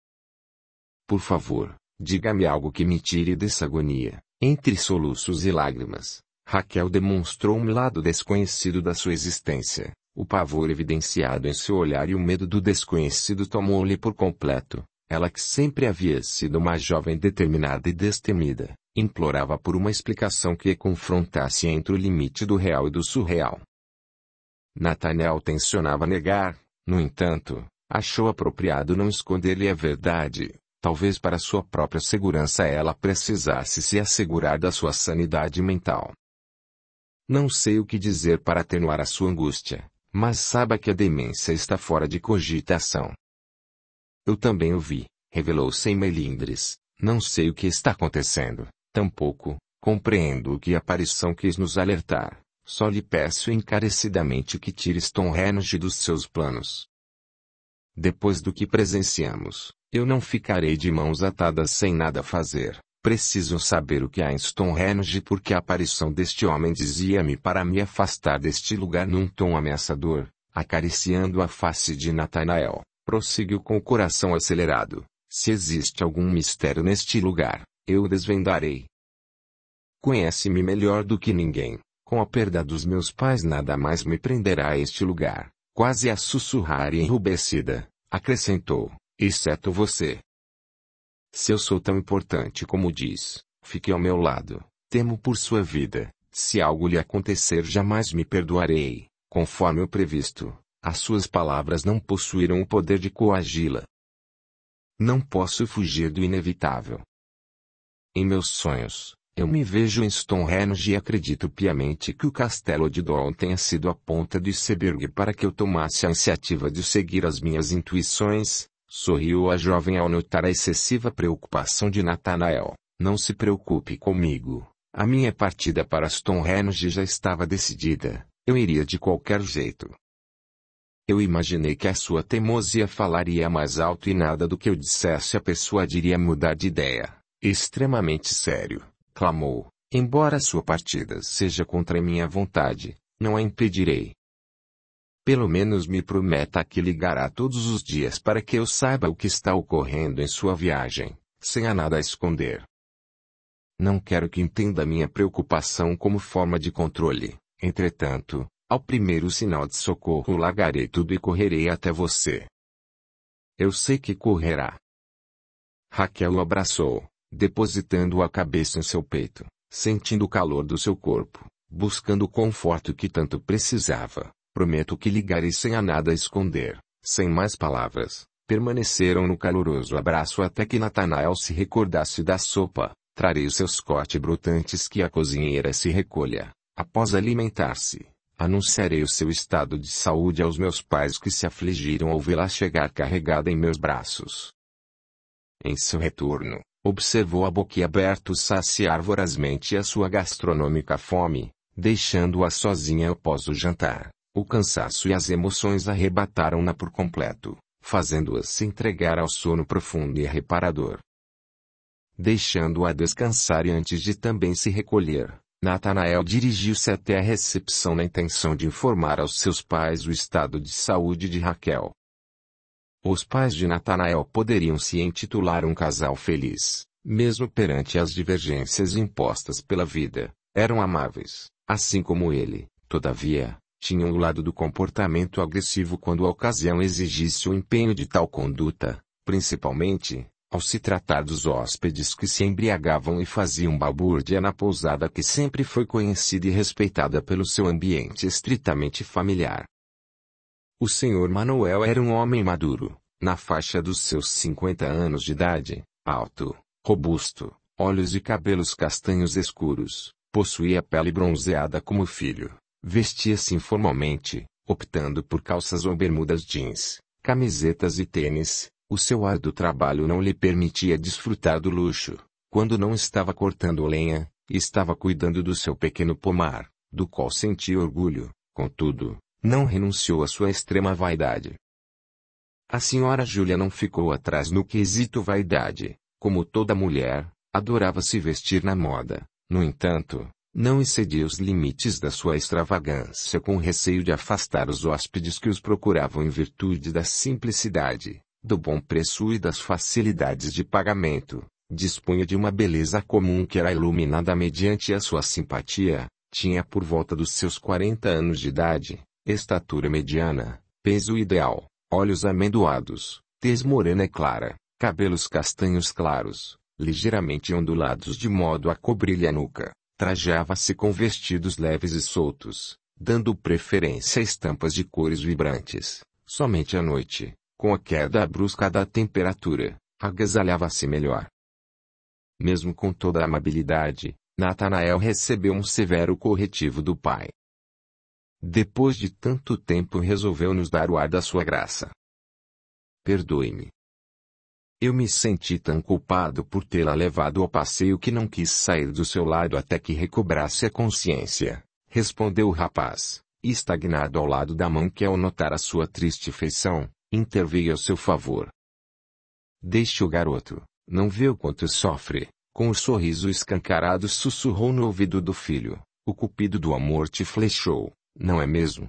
Por favor, diga-me algo que me tire dessa agonia. Entre soluços e lágrimas, Raquel demonstrou um lado desconhecido da sua existência. O pavor evidenciado em seu olhar e o medo do desconhecido tomou-lhe por completo. Ela, que sempre havia sido uma jovem determinada e destemida, implorava por uma explicação que a confrontasse entre o limite do real e do surreal. Natanael tencionava negar, no entanto, achou apropriado não esconder-lhe a verdade. Talvez para sua própria segurança ela precisasse se assegurar da sua sanidade mental. Não sei o que dizer para atenuar a sua angústia, mas saiba que a demência está fora de cogitação. Eu também o vi, revelou sem melindres. Não sei o que está acontecendo, tampouco compreendo o que a aparição quis nos alertar. Só lhe peço encarecidamente que tire Stonehenge dos seus planos. Depois do que presenciamos, eu não ficarei de mãos atadas sem nada fazer. Preciso saber o que há em Stonehenge porque a aparição deste homem dizia-me para me afastar deste lugar num tom ameaçador, acariciando a face de Natanael. Prosseguiu com o coração acelerado. Se existe algum mistério neste lugar, eu o desvendarei. Conhece-me melhor do que ninguém. Com a perda dos meus pais nada mais me prenderá a este lugar. Quase a sussurrar e enrubescida, acrescentou, exceto você. Se eu sou tão importante como diz, fique ao meu lado. Temo por sua vida. Se algo lhe acontecer jamais me perdoarei. Conforme o previsto, as suas palavras não possuíram o poder de coagi-la. Não posso fugir do inevitável. Em meus sonhos, eu me vejo em Stonehenge e acredito piamente que o castelo de Dom tenha sido a ponta do iceberg para que eu tomasse a iniciativa de seguir as minhas intuições. Sorriu a jovem ao notar a excessiva preocupação de Natanael. Não se preocupe comigo. A minha partida para Stonehenge já estava decidida. Eu iria de qualquer jeito. Eu imaginei que a sua teimosia falaria mais alto e nada do que eu dissesse a persuadiria a mudar de ideia. Extremamente sério, clamou. Embora sua partida seja contra minha vontade, não a impedirei. Pelo menos me prometa que ligará todos os dias para que eu saiba o que está ocorrendo em sua viagem, sem a nada a esconder. Não quero que entenda minha preocupação como forma de controle. Entretanto, ao primeiro sinal de socorro largarei tudo e correrei até você. Eu sei que correrá. Raquel o abraçou, depositando a cabeça em seu peito, sentindo o calor do seu corpo, buscando o conforto que tanto precisava. Prometo que ligarei sem a nada a esconder. Sem mais palavras, permaneceram no caloroso abraço até que Natanael se recordasse da sopa. Trarei os seus brotantes que a cozinheira se recolha. Após alimentar-se, anunciarei o seu estado de saúde aos meus pais que se afligiram ao vê-la chegar carregada em meus braços. Em seu retorno, observou a boquiaberto saciar vorazmente a sua gastronômica fome, deixando-a sozinha após o jantar. O cansaço e as emoções arrebataram-na por completo, fazendo-a se entregar ao sono profundo e reparador. Deixando-a descansar e antes de também se recolher, Natanael dirigiu-se até a recepção na intenção de informar aos seus pais o estado de saúde de Raquel. Os pais de Natanael poderiam se intitular um casal feliz, mesmo perante as divergências impostas pela vida. Eram amáveis, assim como ele, todavia, tinham o lado do comportamento agressivo quando a ocasião exigisse o empenho de tal conduta, principalmente, ao se tratar dos hóspedes que se embriagavam e faziam balbúrdia na pousada que sempre foi conhecida e respeitada pelo seu ambiente estritamente familiar. O Sr. Manuel era um homem maduro, na faixa dos seus 50 anos de idade, alto, robusto, olhos e cabelos castanhos escuros, possuía pele bronzeada como o filho, vestia-se informalmente, optando por calças ou bermudas jeans, camisetas e tênis. O seu árduo trabalho não lhe permitia desfrutar do luxo. Quando não estava cortando lenha, estava cuidando do seu pequeno pomar, do qual sentia orgulho. Contudo, não renunciou à sua extrema vaidade. A senhora Júlia não ficou atrás no quesito vaidade. Como toda mulher, adorava se vestir na moda. No entanto, não excedia os limites da sua extravagância com receio de afastar os hóspedes que os procuravam em virtude da simplicidade, do bom preço e das facilidades de pagamento. Dispunha de uma beleza comum que era iluminada mediante a sua simpatia. Tinha por volta dos seus 40 anos de idade, estatura mediana, peso ideal, olhos amendoados, tez morena e clara, cabelos castanhos claros, ligeiramente ondulados de modo a cobrir-lhe a nuca. Trajava-se com vestidos leves e soltos, dando preferência a estampas de cores vibrantes. Somente à noite, com a queda brusca da temperatura, agasalhava-se melhor. Mesmo com toda a amabilidade, Natanael recebeu um severo corretivo do pai. Depois de tanto tempo resolveu nos dar o ar da sua graça. Perdoe-me. Eu me senti tão culpado por tê-la levado ao passeio que não quis sair do seu lado até que recobrasse a consciência, respondeu o rapaz, estagnado ao lado da mãe que ao notar a sua triste feição, interveio a seu favor. Deixe o garoto, não vê o quanto sofre, com o sorriso escancarado sussurrou no ouvido do filho, o cupido do amor te flechou, não é mesmo?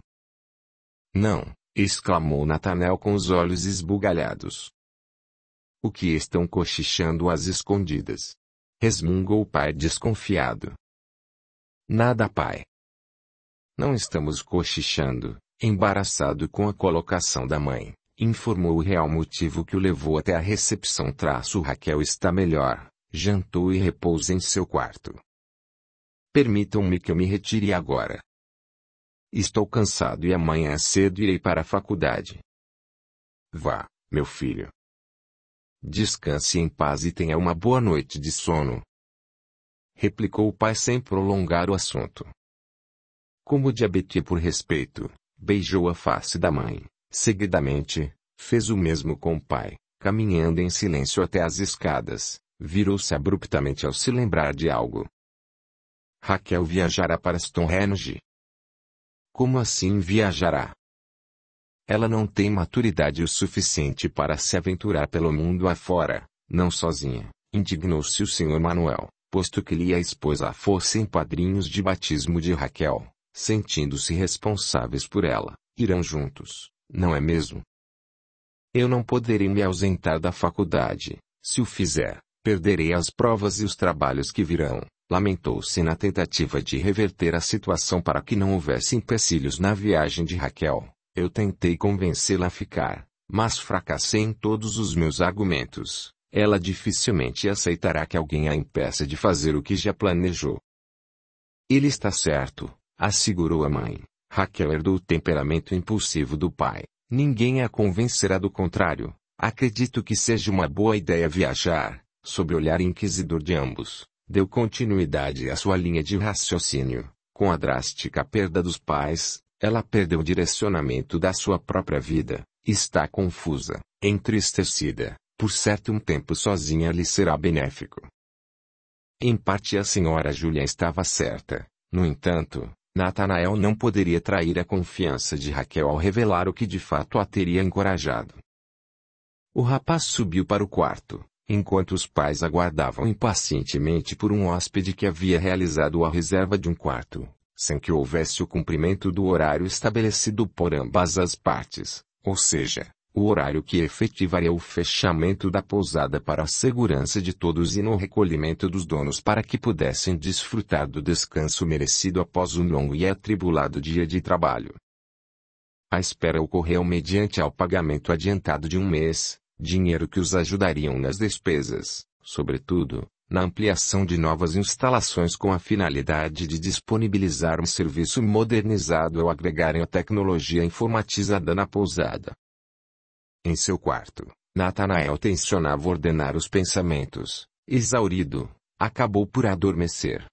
Não, exclamou Natanael com os olhos esbugalhados. O que estão cochichando às escondidas? Resmungou o pai desconfiado. Nada, pai. Não estamos cochichando, embaraçado com a colocação da mãe, informou o real motivo que o levou até a recepção. Raquel está melhor, jantou e repousa em seu quarto. Permitam-me que eu me retire agora. Estou cansado e amanhã cedo irei para a faculdade. Vá, meu filho. Descanse em paz e tenha uma boa noite de sono. Replicou o pai sem prolongar o assunto. Como de hábito por respeito, beijou a face da mãe. Seguidamente, fez o mesmo com o pai, caminhando em silêncio até as escadas, Virou-se abruptamente ao se lembrar de algo. Raquel viajará para Stonehenge. Como assim viajará? Ela não tem maturidade o suficiente para se aventurar pelo mundo afora, não sozinha, indignou-se o Sr. Manuel, posto que ele e a esposa fossem padrinhos de batismo de Raquel, sentindo-se responsáveis por ela, irão juntos, não é mesmo? Eu não poderei me ausentar da faculdade, se o fizer, perderei as provas e os trabalhos que virão, lamentou-se na tentativa de reverter a situação para que não houvesse empecilhos na viagem de Raquel. Eu tentei convencê-la a ficar, mas fracassei em todos os meus argumentos. Ela dificilmente aceitará que alguém a impeça de fazer o que já planejou. Ele está certo, assegurou a mãe. Raquel herdou o temperamento impulsivo do pai. Ninguém a convencerá do contrário. Acredito que seja uma boa ideia viajar, sob o olhar inquisidor de ambos. Deu continuidade à sua linha de raciocínio. Com a drástica perda dos pais, ela perdeu o direcionamento da sua própria vida. Está confusa, entristecida. Por certo um tempo sozinha lhe será benéfico. Em parte a senhora Júlia estava certa. No entanto, Natanael não poderia trair a confiança de Raquel ao revelar o que de fato a teria encorajado. O rapaz subiu para o quarto, enquanto os pais aguardavam impacientemente por um hóspede que havia realizado a reserva de um quarto, sem que houvesse o cumprimento do horário estabelecido por ambas as partes, ou seja, o horário que efetivaria o fechamento da pousada para a segurança de todos e no recolhimento dos donos para que pudessem desfrutar do descanso merecido após um longo e atribulado dia de trabalho. A espera ocorreu mediante ao pagamento adiantado de um mês, dinheiro que os ajudariam nas despesas, sobretudo, na ampliação de novas instalações com a finalidade de disponibilizar um serviço modernizado ao agregarem a tecnologia informatizada na pousada. Em seu quarto, Natanael tensionava ordenar os pensamentos. Exaurido, acabou por adormecer.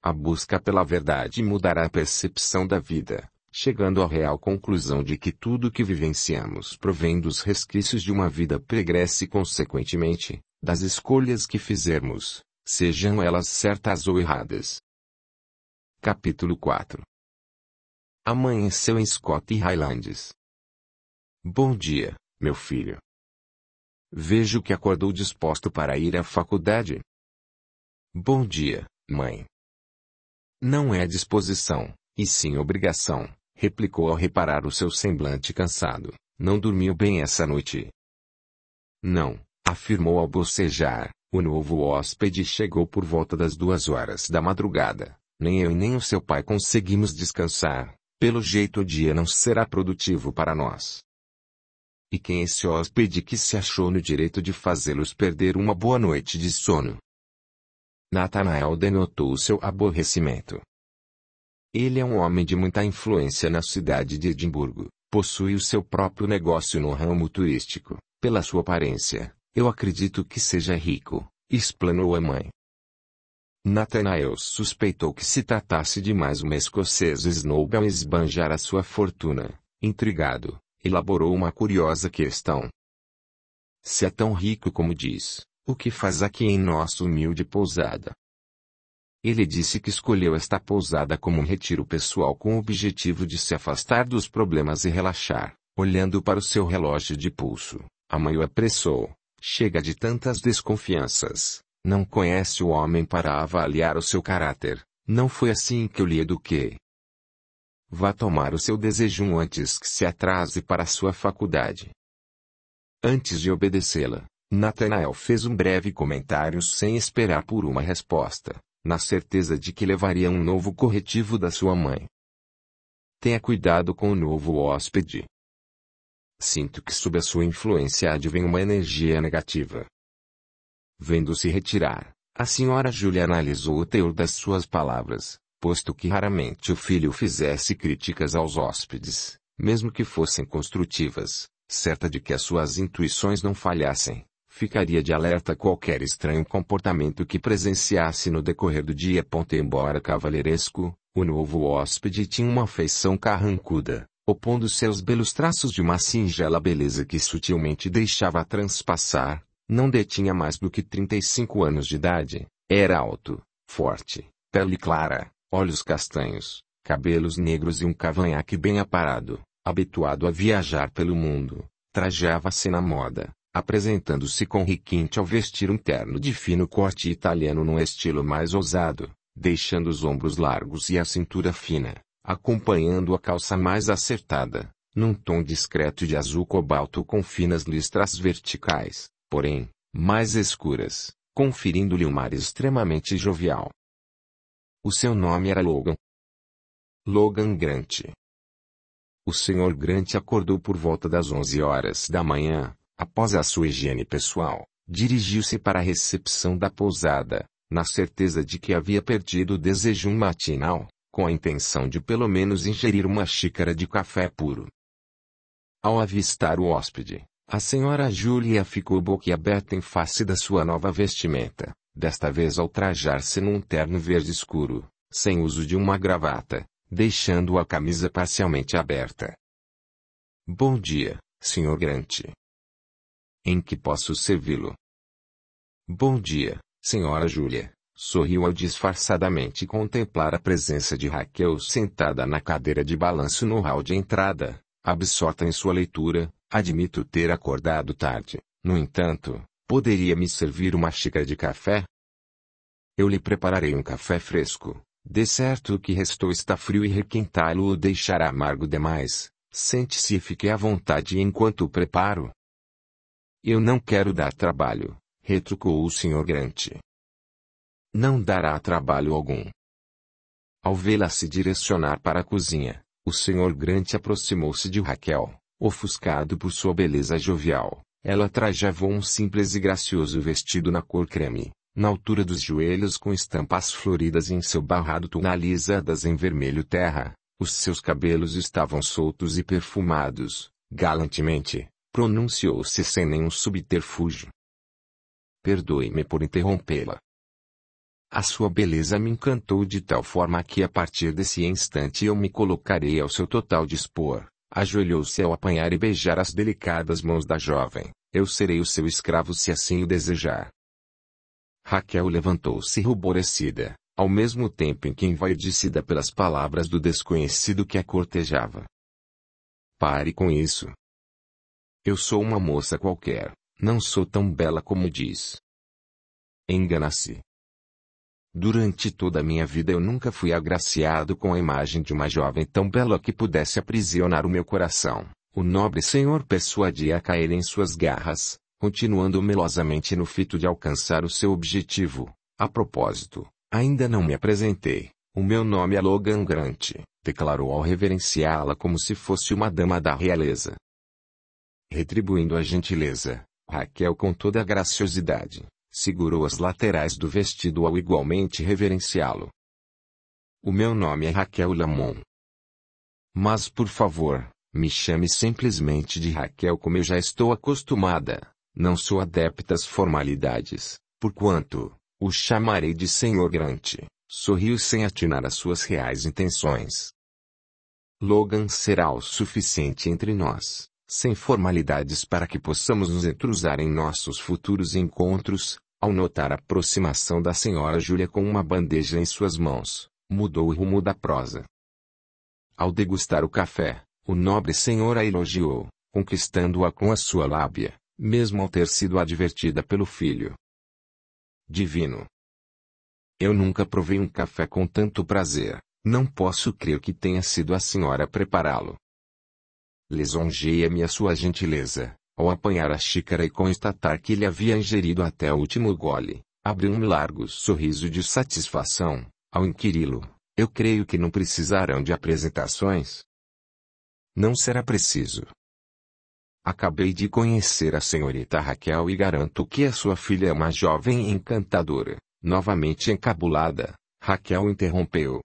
A busca pela verdade mudará a percepção da vida, chegando à real conclusão de que tudo que vivenciamos provém dos resquícios de uma vida pregressa e consequentemente, das escolhas que fizermos, sejam elas certas ou erradas. Capítulo 4. Amanheceu em Scott Highlands. Bom dia, meu filho. Vejo que acordou disposto para ir à faculdade. Bom dia, mãe. Não é disposição, e sim obrigação, replicou ao reparar o seu semblante cansado. Não dormiu bem essa noite? Não, afirmou ao bocejar. O novo hóspede chegou por volta das 2 horas da madrugada. Nem eu e nem o seu pai conseguimos descansar. Pelo jeito o dia não será produtivo para nós. E quem é esse hóspede que se achou no direito de fazê-los perder uma boa noite de sono? Natanael denotou o seu aborrecimento. Ele é um homem de muita influência na cidade de Edimburgo, possui o seu próprio negócio no ramo turístico. Pela sua aparência, eu acredito que seja rico, explanou a mãe. Natanael suspeitou que se tratasse de mais uma escocesa snob ao esbanjar a sua fortuna. Intrigado, elaborou uma curiosa questão. Se é tão rico como diz, o que faz aqui em nossa humilde pousada? Ele disse que escolheu esta pousada como um retiro pessoal com o objetivo de se afastar dos problemas e relaxar. Olhando para o seu relógio de pulso, a mãe o apressou. Chega de tantas desconfianças. Não conhece o homem para avaliar o seu caráter. Não foi assim que eu lhe eduquei. Vá tomar o seu desejum antes que se atrase para a sua faculdade. Antes de obedecê-la, Natanael fez um breve comentário sem esperar por uma resposta, na certeza de que levaria um novo corretivo da sua mãe. Tenha cuidado com o novo hóspede. Sinto que sob a sua influência advém uma energia negativa. Vendo-se retirar, a senhora Júlia analisou o teor das suas palavras, posto que raramente o filho fizesse críticas aos hóspedes, mesmo que fossem construtivas, certa de que as suas intuições não falhassem, ficaria de alerta a qualquer estranho comportamento que presenciasse no decorrer do dia. Embora cavalheiresco, o novo hóspede tinha uma feição carrancuda, opondo-se aos belos traços de uma singela beleza que sutilmente deixava transpassar, Não detinha mais do que 35 anos de idade, era alto, forte, pele clara, olhos castanhos, cabelos negros e um cavanhaque bem aparado, habituado a viajar pelo mundo, trajava-se na moda, apresentando-se com requinte ao vestir um terno de fino corte italiano num estilo mais ousado, deixando os ombros largos e a cintura fina, acompanhando a calça mais acertada, num tom discreto de azul cobalto com finas listras verticais, porém, mais escuras, conferindo-lhe um ar extremamente jovial. O seu nome era Logan. Logan Grant. O Sr. Grant acordou por volta das 11 horas da manhã, após a sua higiene pessoal, dirigiu-se para a recepção da pousada, na certeza de que havia perdido o desejo matinal, com a intenção de pelo menos ingerir uma xícara de café puro. Ao avistar o hóspede, a senhora Julia ficou boquiaberta em face da sua nova vestimenta, desta vez ao trajar-se num terno verde escuro, sem uso de uma gravata, deixando a camisa parcialmente aberta. Bom dia, Sr. Grant. Em que posso servi-lo? Bom dia, senhora Julia. Sorriu ao disfarçadamente contemplar a presença de Raquel sentada na cadeira de balanço no hall de entrada, absorta em sua leitura. Admito ter acordado tarde, no entanto, poderia me servir uma xícara de café? Eu lhe prepararei um café fresco. De certo o que restou está frio e requentá-lo o deixará amargo demais. Sente-se e fique à vontade enquanto o preparo. Eu não quero dar trabalho, retrucou o Sr. Grant. Não dará trabalho algum. Ao vê-la se direcionar para a cozinha, o Sr. Grant aproximou-se de Raquel, ofuscado por sua beleza jovial. Ela trajava um simples e gracioso vestido na cor creme, na altura dos joelhos com estampas floridas em seu barrado tonalizadas em vermelho terra. Os seus cabelos estavam soltos e perfumados. Galantemente, pronunciou-se sem nenhum subterfúgio. Perdoe-me por interrompê-la. A sua beleza me encantou de tal forma que a partir desse instante eu me colocarei ao seu total dispor. Ajoelhou-se ao apanhar e beijar as delicadas mãos da jovem. Eu serei o seu escravo se assim o desejar. Raquel levantou-se ruborecida, ao mesmo tempo em que envaidecida pelas palavras do desconhecido que a cortejava. Pare com isso. Eu sou uma moça qualquer, não sou tão bela como diz. Engana-se. Durante toda a minha vida eu nunca fui agraciado com a imagem de uma jovem tão bela que pudesse aprisionar o meu coração. O nobre senhor persuadia a cair em suas garras, continuando melosamente no fito de alcançar o seu objetivo. A propósito, ainda não me apresentei. O meu nome é Logan Grant, declarou ao reverenciá-la como se fosse uma dama da realeza. Retribuindo a gentileza, Raquel com toda a graciosidade segurou as laterais do vestido ao igualmente reverenciá-lo. O meu nome é Raquel Lamont. Mas por favor, me chame simplesmente de Raquel como eu já estou acostumada. Não sou adepta às formalidades, porquanto, o chamarei de Sr. Grant. Sorriu sem atinar às suas reais intenções. Logan será o suficiente entre nós, sem formalidades para que possamos nos entrosar em nossos futuros encontros. Ao notar a aproximação da senhora Julia com uma bandeja em suas mãos, mudou o rumo da prosa. Ao degustar o café, o nobre senhor a elogiou, conquistando-a com a sua lábia, mesmo ao ter sido advertida pelo filho. Divino! Eu nunca provei um café com tanto prazer, não posso crer que tenha sido a senhora prepará-lo. Lisonjeia-me a sua gentileza. Ao apanhar a xícara e constatar que ele havia ingerido até o último gole, abriu um largo sorriso de satisfação, ao inquiri-lo, eu creio que não precisarão de apresentações? Não será preciso. Acabei de conhecer a senhorita Raquel e garanto que a sua filha é uma jovem encantadora. Novamente encabulada, Raquel interrompeu.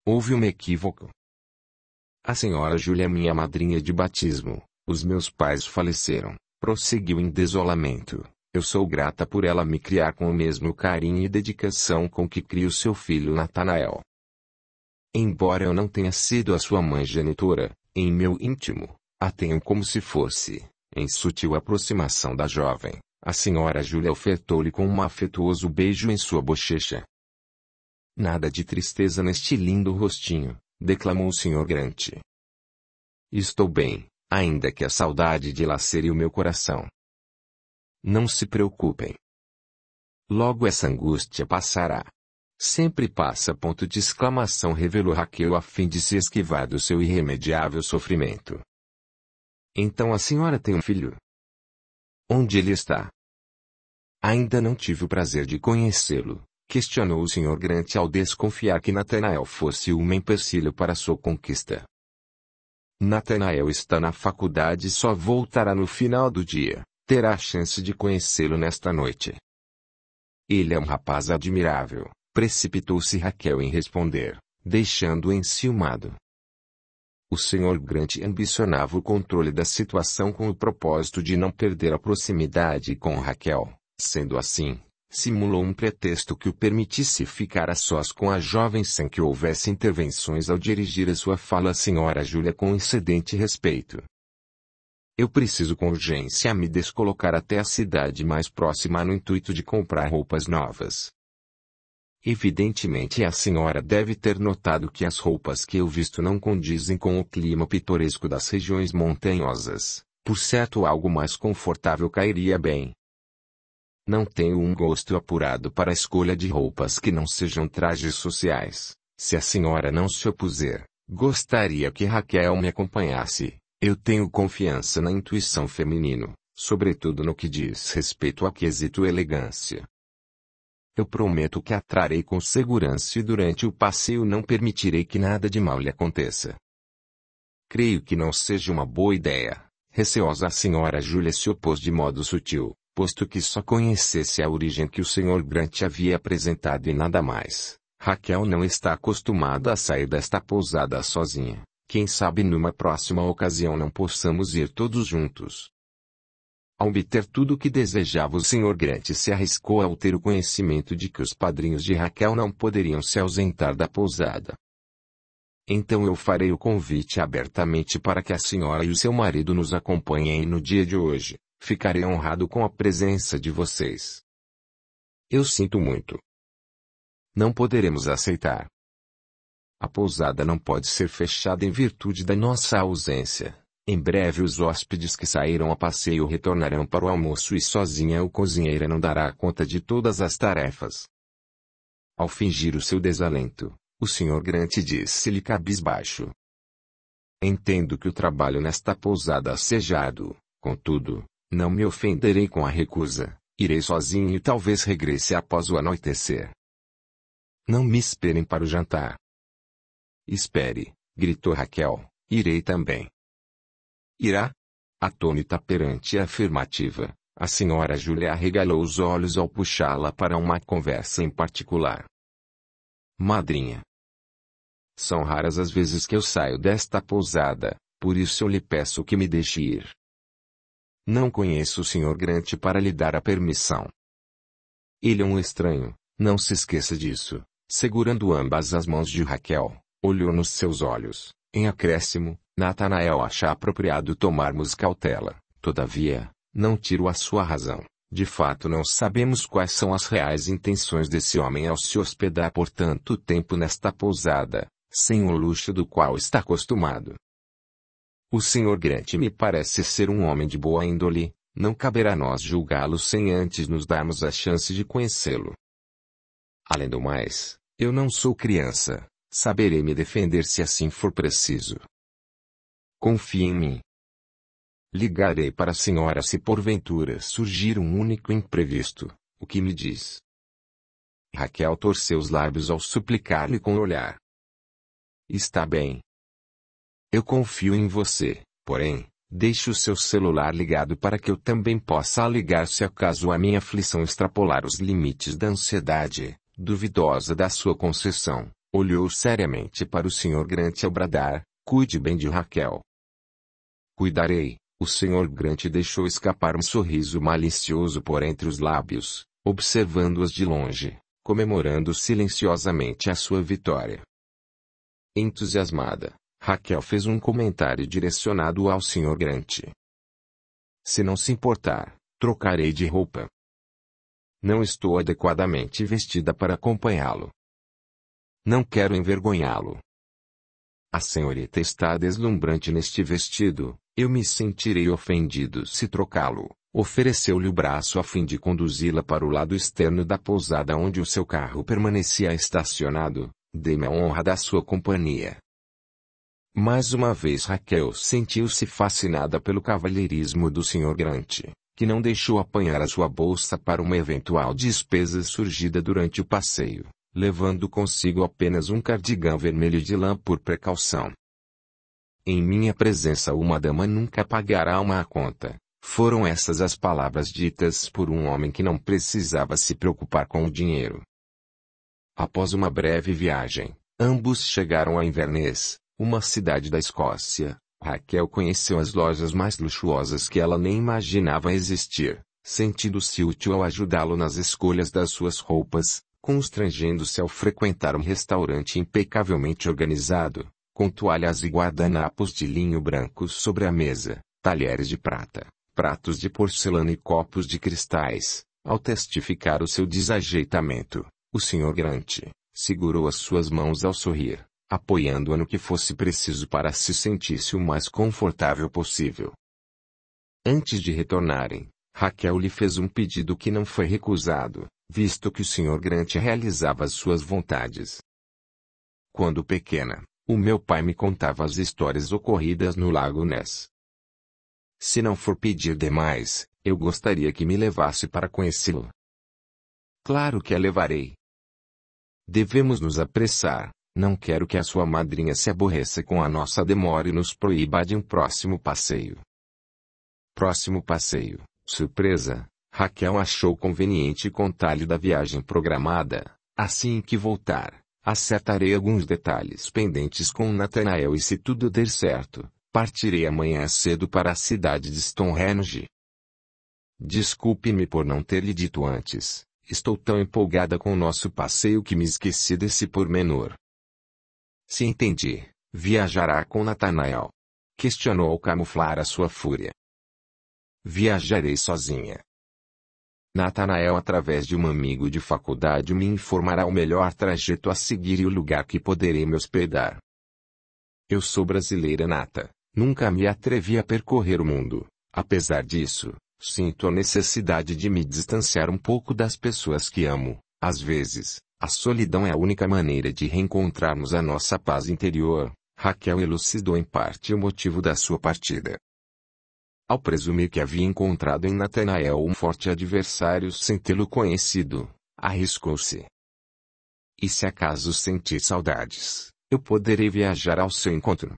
Houve um equívoco. A senhora Júlia é minha madrinha de batismo. Os meus pais faleceram, prosseguiu em desolamento. Eu sou grata por ela me criar com o mesmo carinho e dedicação com que crio seu filho Natanael. Embora eu não tenha sido a sua mãe genitora, em meu íntimo, a tenho como se fosse, em sutil aproximação da jovem, A senhora Júlia ofertou-lhe com um afetuoso beijo em sua bochecha. Nada de tristeza neste lindo rostinho, declamou o Sr. Grant. Estou bem, ainda que a saudade dilacere o meu coração. Não se preocupem. Logo essa angústia passará. Sempre passa! Ponto de exclamação, revelou Raquel a fim de se esquivar do seu irremediável sofrimento. Então a senhora tem um filho? Onde ele está? Ainda não tive o prazer de conhecê-lo, questionou o Sr. Grant ao desconfiar que Nathanael fosse um empecilho para sua conquista. Nathanael está na faculdade e só voltará no final do dia. Terá a chance de conhecê-lo nesta noite. Ele é um rapaz admirável, precipitou-se Raquel em responder, deixando-o enciumado. O Sr. Grant ambicionava o controle da situação com o propósito de não perder a proximidade com Raquel. Sendo assim, simulou um pretexto que o permitisse ficar a sós com a jovem sem que houvesse intervenções ao dirigir a sua fala à senhora Júlia com excedente respeito. Eu preciso com urgência me descolocar até a cidade mais próxima no intuito de comprar roupas novas. Evidentemente a senhora deve ter notado que as roupas que eu visto não condizem com o clima pitoresco das regiões montanhosas. Por certo, algo mais confortável cairia bem. Não tenho um gosto apurado para a escolha de roupas que não sejam trajes sociais. Se a senhora não se opuser, gostaria que Raquel me acompanhasse. Eu tenho confiança na intuição feminino, sobretudo no que diz respeito a quesito elegância. Eu prometo que a trarei com segurança e durante o passeio não permitirei que nada de mal lhe aconteça. Creio que não seja uma boa ideia. Receosa, a senhora Júlia se opôs de modo sutil, posto que só conhecesse a origem que o Sr. Grant havia apresentado e nada mais. Raquel não está acostumada a sair desta pousada sozinha. Quem sabe numa próxima ocasião não possamos ir todos juntos. Ao obter tudo o que desejava, o Sr. Grant se arriscou ao ter o conhecimento de que os padrinhos de Raquel não poderiam se ausentar da pousada. Então eu farei o convite abertamente para que a senhora e o seu marido nos acompanhem no dia de hoje. Ficarei honrado com a presença de vocês. Eu sinto muito. Não poderemos aceitar. A pousada não pode ser fechada em virtude da nossa ausência. Em breve os hóspedes que saíram a passeio retornarão para o almoço e sozinha a cozinheira não dará conta de todas as tarefas. Ao fingir o seu desalento, o Sr. Grant disse-lhe cabisbaixo. Entendo que o trabalho nesta pousada seja árduo, contudo, não me ofenderei com a recusa. Irei sozinho e talvez regresse após o anoitecer. Não me esperem para o jantar. Espere, gritou Raquel, irei também. Irá? Atônita perante a afirmativa, a senhora Júlia arregalou os olhos ao puxá-la para uma conversa em particular. Madrinha. São raras as vezes que eu saio desta pousada, por isso eu lhe peço que me deixe ir. Não conheço o Sr. Grant para lhe dar a permissão. Ele é um estranho, não se esqueça disso. Segurando ambas as mãos de Raquel, olhou nos seus olhos. Em acréscimo, Nathanael acha apropriado tomarmos cautela. Todavia, não tiro a sua razão. De fato não sabemos quais são as reais intenções desse homem ao se hospedar por tanto tempo nesta pousada, sem o luxo do qual está acostumado. O Sr. Grant me parece ser um homem de boa índole, não caberá a nós julgá-lo sem antes nos darmos a chance de conhecê-lo. Além do mais, eu não sou criança, saberei me defender se assim for preciso. Confie em mim. Ligarei para a senhora se porventura surgir um único imprevisto, o que me diz? Raquel torceu os lábios ao suplicar-lhe com o olhar. Está bem. Eu confio em você, porém, deixe o seu celular ligado para que eu também possa ligar se acaso a minha aflição extrapolar os limites da ansiedade. Duvidosa da sua concessão, olhou seriamente para o Sr. Grant ao bradar, cuide bem de Raquel. Cuidarei. O Sr. Grant deixou escapar um sorriso malicioso por entre os lábios, observando-as de longe, comemorando silenciosamente a sua vitória. Entusiasmada, Raquel fez um comentário direcionado ao Sr. Grant. Se não se importar, Trocarei de roupa. Não estou adequadamente vestida para acompanhá-lo. Não quero envergonhá-lo. A senhorita está deslumbrante neste vestido, eu me sentirei ofendido se trocá-lo. Ofereceu-lhe o braço a fim de conduzi-la para o lado externo da pousada onde o seu carro permanecia estacionado. Dei-me a honra da sua companhia. Mais uma vez Raquel sentiu-se fascinada pelo cavalheirismo do Sr. Grant, que não deixou apanhar a sua bolsa para uma eventual despesa surgida durante o passeio, levando consigo apenas um cardigã vermelho de lã por precaução. Em minha presença uma dama nunca pagará uma conta. Foram essas as palavras ditas por um homem que não precisava se preocupar com o dinheiro. Após uma breve viagem, ambos chegaram a Inverness, uma cidade da Escócia. Raquel conheceu as lojas mais luxuosas que ela nem imaginava existir, sentindo-se útil ao ajudá-lo nas escolhas das suas roupas, constrangendo-se ao frequentar um restaurante impecavelmente organizado, com toalhas e guardanapos de linho brancos sobre a mesa, talheres de prata, pratos de porcelana e copos de cristais. Ao testificar o seu desajeitamento, o Sr. Grant segurou as suas mãos ao sorrir, apoiando-a no que fosse preciso para se sentir-se o mais confortável possível. Antes de retornarem, Raquel lhe fez um pedido que não foi recusado, visto que o Sr. Grant realizava as suas vontades. Quando pequena, o meu pai me contava as histórias ocorridas no Lago Ness. Se não for pedir demais, eu gostaria que me levasse para conhecê-lo. Claro que a levarei. Devemos nos apressar, não quero que a sua madrinha se aborreça com a nossa demora e nos proíba de um próximo passeio. Próximo passeio, surpresa, Raquel achou conveniente contar-lhe da viagem programada. Assim que voltar, acertarei alguns detalhes pendentes com Nathanael e se tudo der certo, partirei amanhã cedo para a cidade de Stonehenge. Desculpe-me por não ter lhe dito antes, estou tão empolgada com o nosso passeio que me esqueci desse pormenor. Se entendi, viajará com Nathanael? Questionou ao camuflar a sua fúria. Viajarei sozinha. Nathanael através de um amigo de faculdade me informará o melhor trajeto a seguir e o lugar que poderei me hospedar. Eu sou brasileira nata, nunca me atrevi a percorrer o mundo, apesar disso, sinto a necessidade de me distanciar um pouco das pessoas que amo. Às vezes, a solidão é a única maneira de reencontrarmos a nossa paz interior. Raquel elucidou em parte o motivo da sua partida. Ao presumir que havia encontrado em Nathanael um forte adversário sem tê-lo conhecido, arriscou-se. E se acaso sentir saudades, eu poderei viajar ao seu encontro.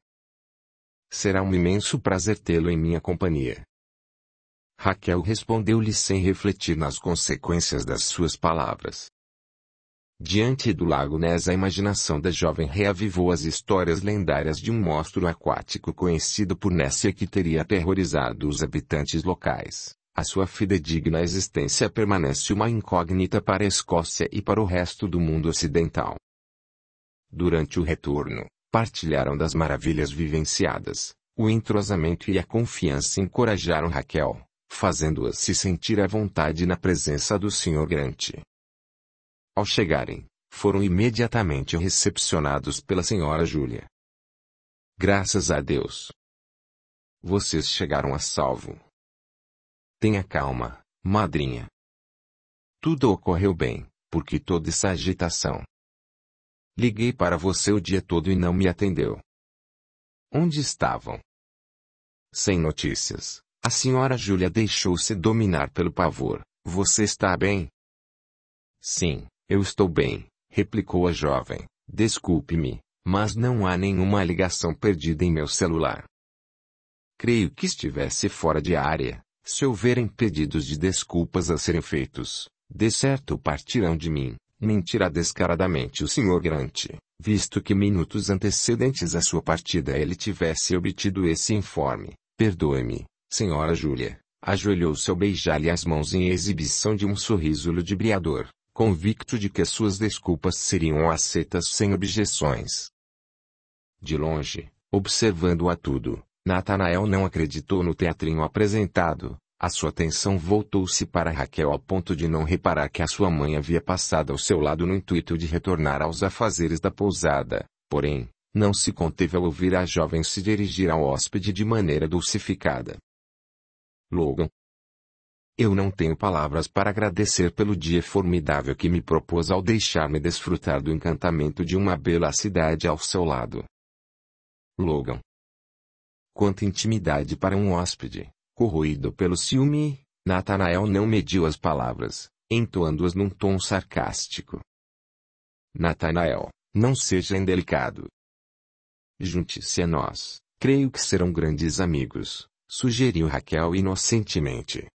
Será um imenso prazer tê-lo em minha companhia. Raquel respondeu-lhe sem refletir nas consequências das suas palavras. Diante do Lago Ness a imaginação da jovem reavivou as histórias lendárias de um monstro aquático conhecido por Nessia que teria aterrorizado os habitantes locais. A sua fidedigna existência permanece uma incógnita para a Escócia e para o resto do mundo ocidental. Durante o retorno, partilharam das maravilhas vivenciadas. O entrosamento e a confiança encorajaram Raquel, fazendo-a se sentir à vontade na presença do Sr. Grant. Ao chegarem, foram imediatamente recepcionados pela Sra. Julia. Graças a Deus. Vocês chegaram a salvo. Tenha calma, madrinha. Tudo ocorreu bem, porque toda essa agitação. Liguei para você o dia todo e não me atendeu. Onde estavam? Sem notícias, a Sra. Julia deixou-se dominar pelo pavor. Você está bem? Sim. Eu estou bem, replicou a jovem. Desculpe-me, mas não há nenhuma ligação perdida em meu celular. Creio que estivesse fora de área. Se houverem pedidos de desculpas a serem feitos, de certo partirão de mim. Mentirá descaradamente o Sr. Grant, visto que minutos antecedentes à sua partida ele tivesse obtido esse informe. Perdoe-me, Sra. Julia. Ajoelhou-se ao beijar-lhe as mãos em exibição de um sorriso ludibriador, convicto de que as suas desculpas seriam aceitas sem objeções. De longe, observando-a tudo, Nathanael não acreditou no teatrinho apresentado. A sua atenção voltou-se para Raquel ao ponto de não reparar que a sua mãe havia passado ao seu lado no intuito de retornar aos afazeres da pousada. Porém, não se conteve ao ouvir a jovem se dirigir ao hóspede de maneira dulcificada. Logan. Eu não tenho palavras para agradecer pelo dia formidável que me propôs ao deixar-me desfrutar do encantamento de uma bela cidade ao seu lado. Logan. Quanta intimidade para um hóspede. Corroído pelo ciúme, Natanael não mediu as palavras, entoando-as num tom sarcástico. Natanael, não seja indelicado. Junte-se a nós, creio que serão grandes amigos, sugeriu Raquel inocentemente.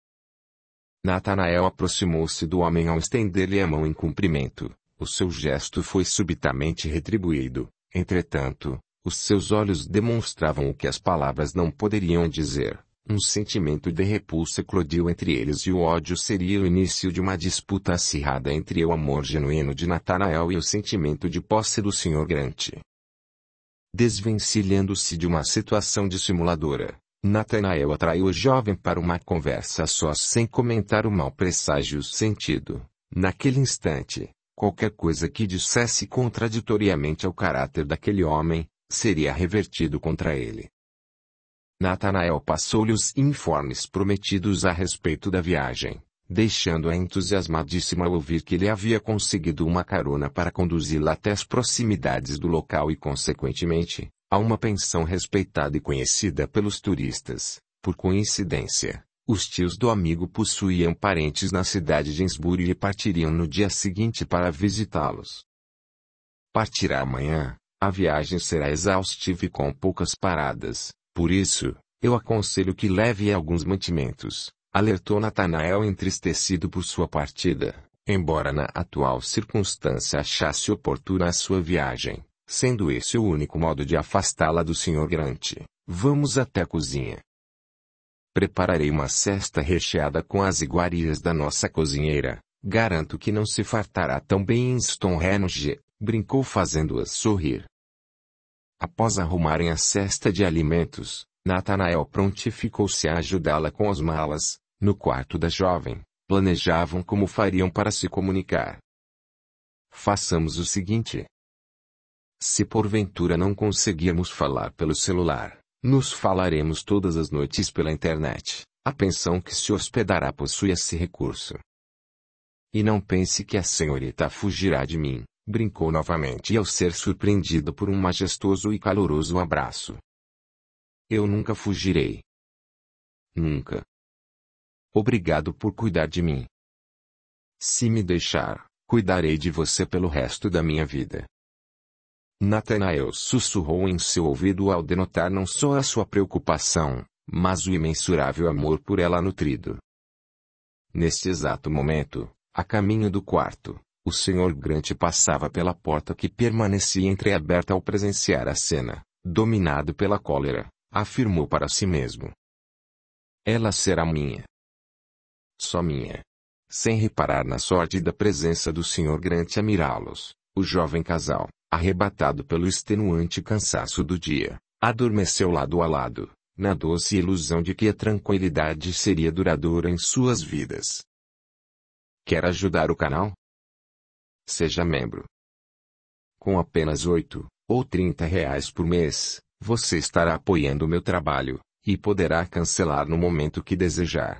Natanael aproximou-se do homem ao estender-lhe a mão em cumprimento. O seu gesto foi subitamente retribuído, entretanto, os seus olhos demonstravam o que as palavras não poderiam dizer. Um sentimento de repulsa eclodiu entre eles e o ódio seria o início de uma disputa acirrada entre o amor genuíno de Natanael e o sentimento de posse do Sr. Grant. Desvencilhando-se de uma situação dissimuladora, Natanael atraiu o jovem para uma conversa a sós sem comentar o mau presságio sentido. Naquele instante, qualquer coisa que dissesse contraditoriamente ao caráter daquele homem, seria revertido contra ele. Natanael passou-lhe os informes prometidos a respeito da viagem, deixando-a entusiasmadíssima ao ouvir que ele havia conseguido uma carona para conduzi-la até as proximidades do local e consequentemente, a uma pensão respeitada e conhecida pelos turistas. Por coincidência, os tios do amigo possuíam parentes na cidade de Innsbruck e partiriam no dia seguinte para visitá-los. Partirá amanhã, a viagem será exaustiva e com poucas paradas. Por isso, eu aconselho que leve alguns mantimentos, alertou Natanael entristecido por sua partida, embora na atual circunstância achasse oportuna a sua viagem, sendo esse o único modo de afastá-la do Sr. Grant. Vamos até a cozinha. Prepararei uma cesta recheada com as iguarias da nossa cozinheira, garanto que não se fartará tão bem em Stonehenge, brincou fazendo-as sorrir. Após arrumarem a cesta de alimentos, Natanael prontificou-se a ajudá-la com as malas. No quarto da jovem, planejavam como fariam para se comunicar. Façamos o seguinte. Se porventura não conseguirmos falar pelo celular, nos falaremos todas as noites pela internet. A pensão que se hospedará possui esse recurso. E não pense que a senhorita fugirá de mim. Brincou novamente ao ser surpreendido por um majestoso e caloroso abraço. Eu nunca fugirei. Nunca. Obrigado por cuidar de mim. Se me deixar, cuidarei de você pelo resto da minha vida. Natanael sussurrou em seu ouvido ao denotar não só a sua preocupação, mas o imensurável amor por ela nutrido. Neste exato momento, a caminho do quarto, o Sr. Grant passava pela porta que permanecia entreaberta ao presenciar a cena. Dominado pela cólera, afirmou para si mesmo. Ela será minha. Só minha. Sem reparar na sórdida presença do Sr. Grant a mirá-los, o jovem casal, arrebatado pelo extenuante cansaço do dia, adormeceu lado a lado, na doce ilusão de que a tranquilidade seria duradoura em suas vidas. Quer ajudar o canal? Seja membro. Com apenas 8 ou 30 reais por mês, você estará apoiando o meu trabalho, e poderá cancelar no momento que desejar.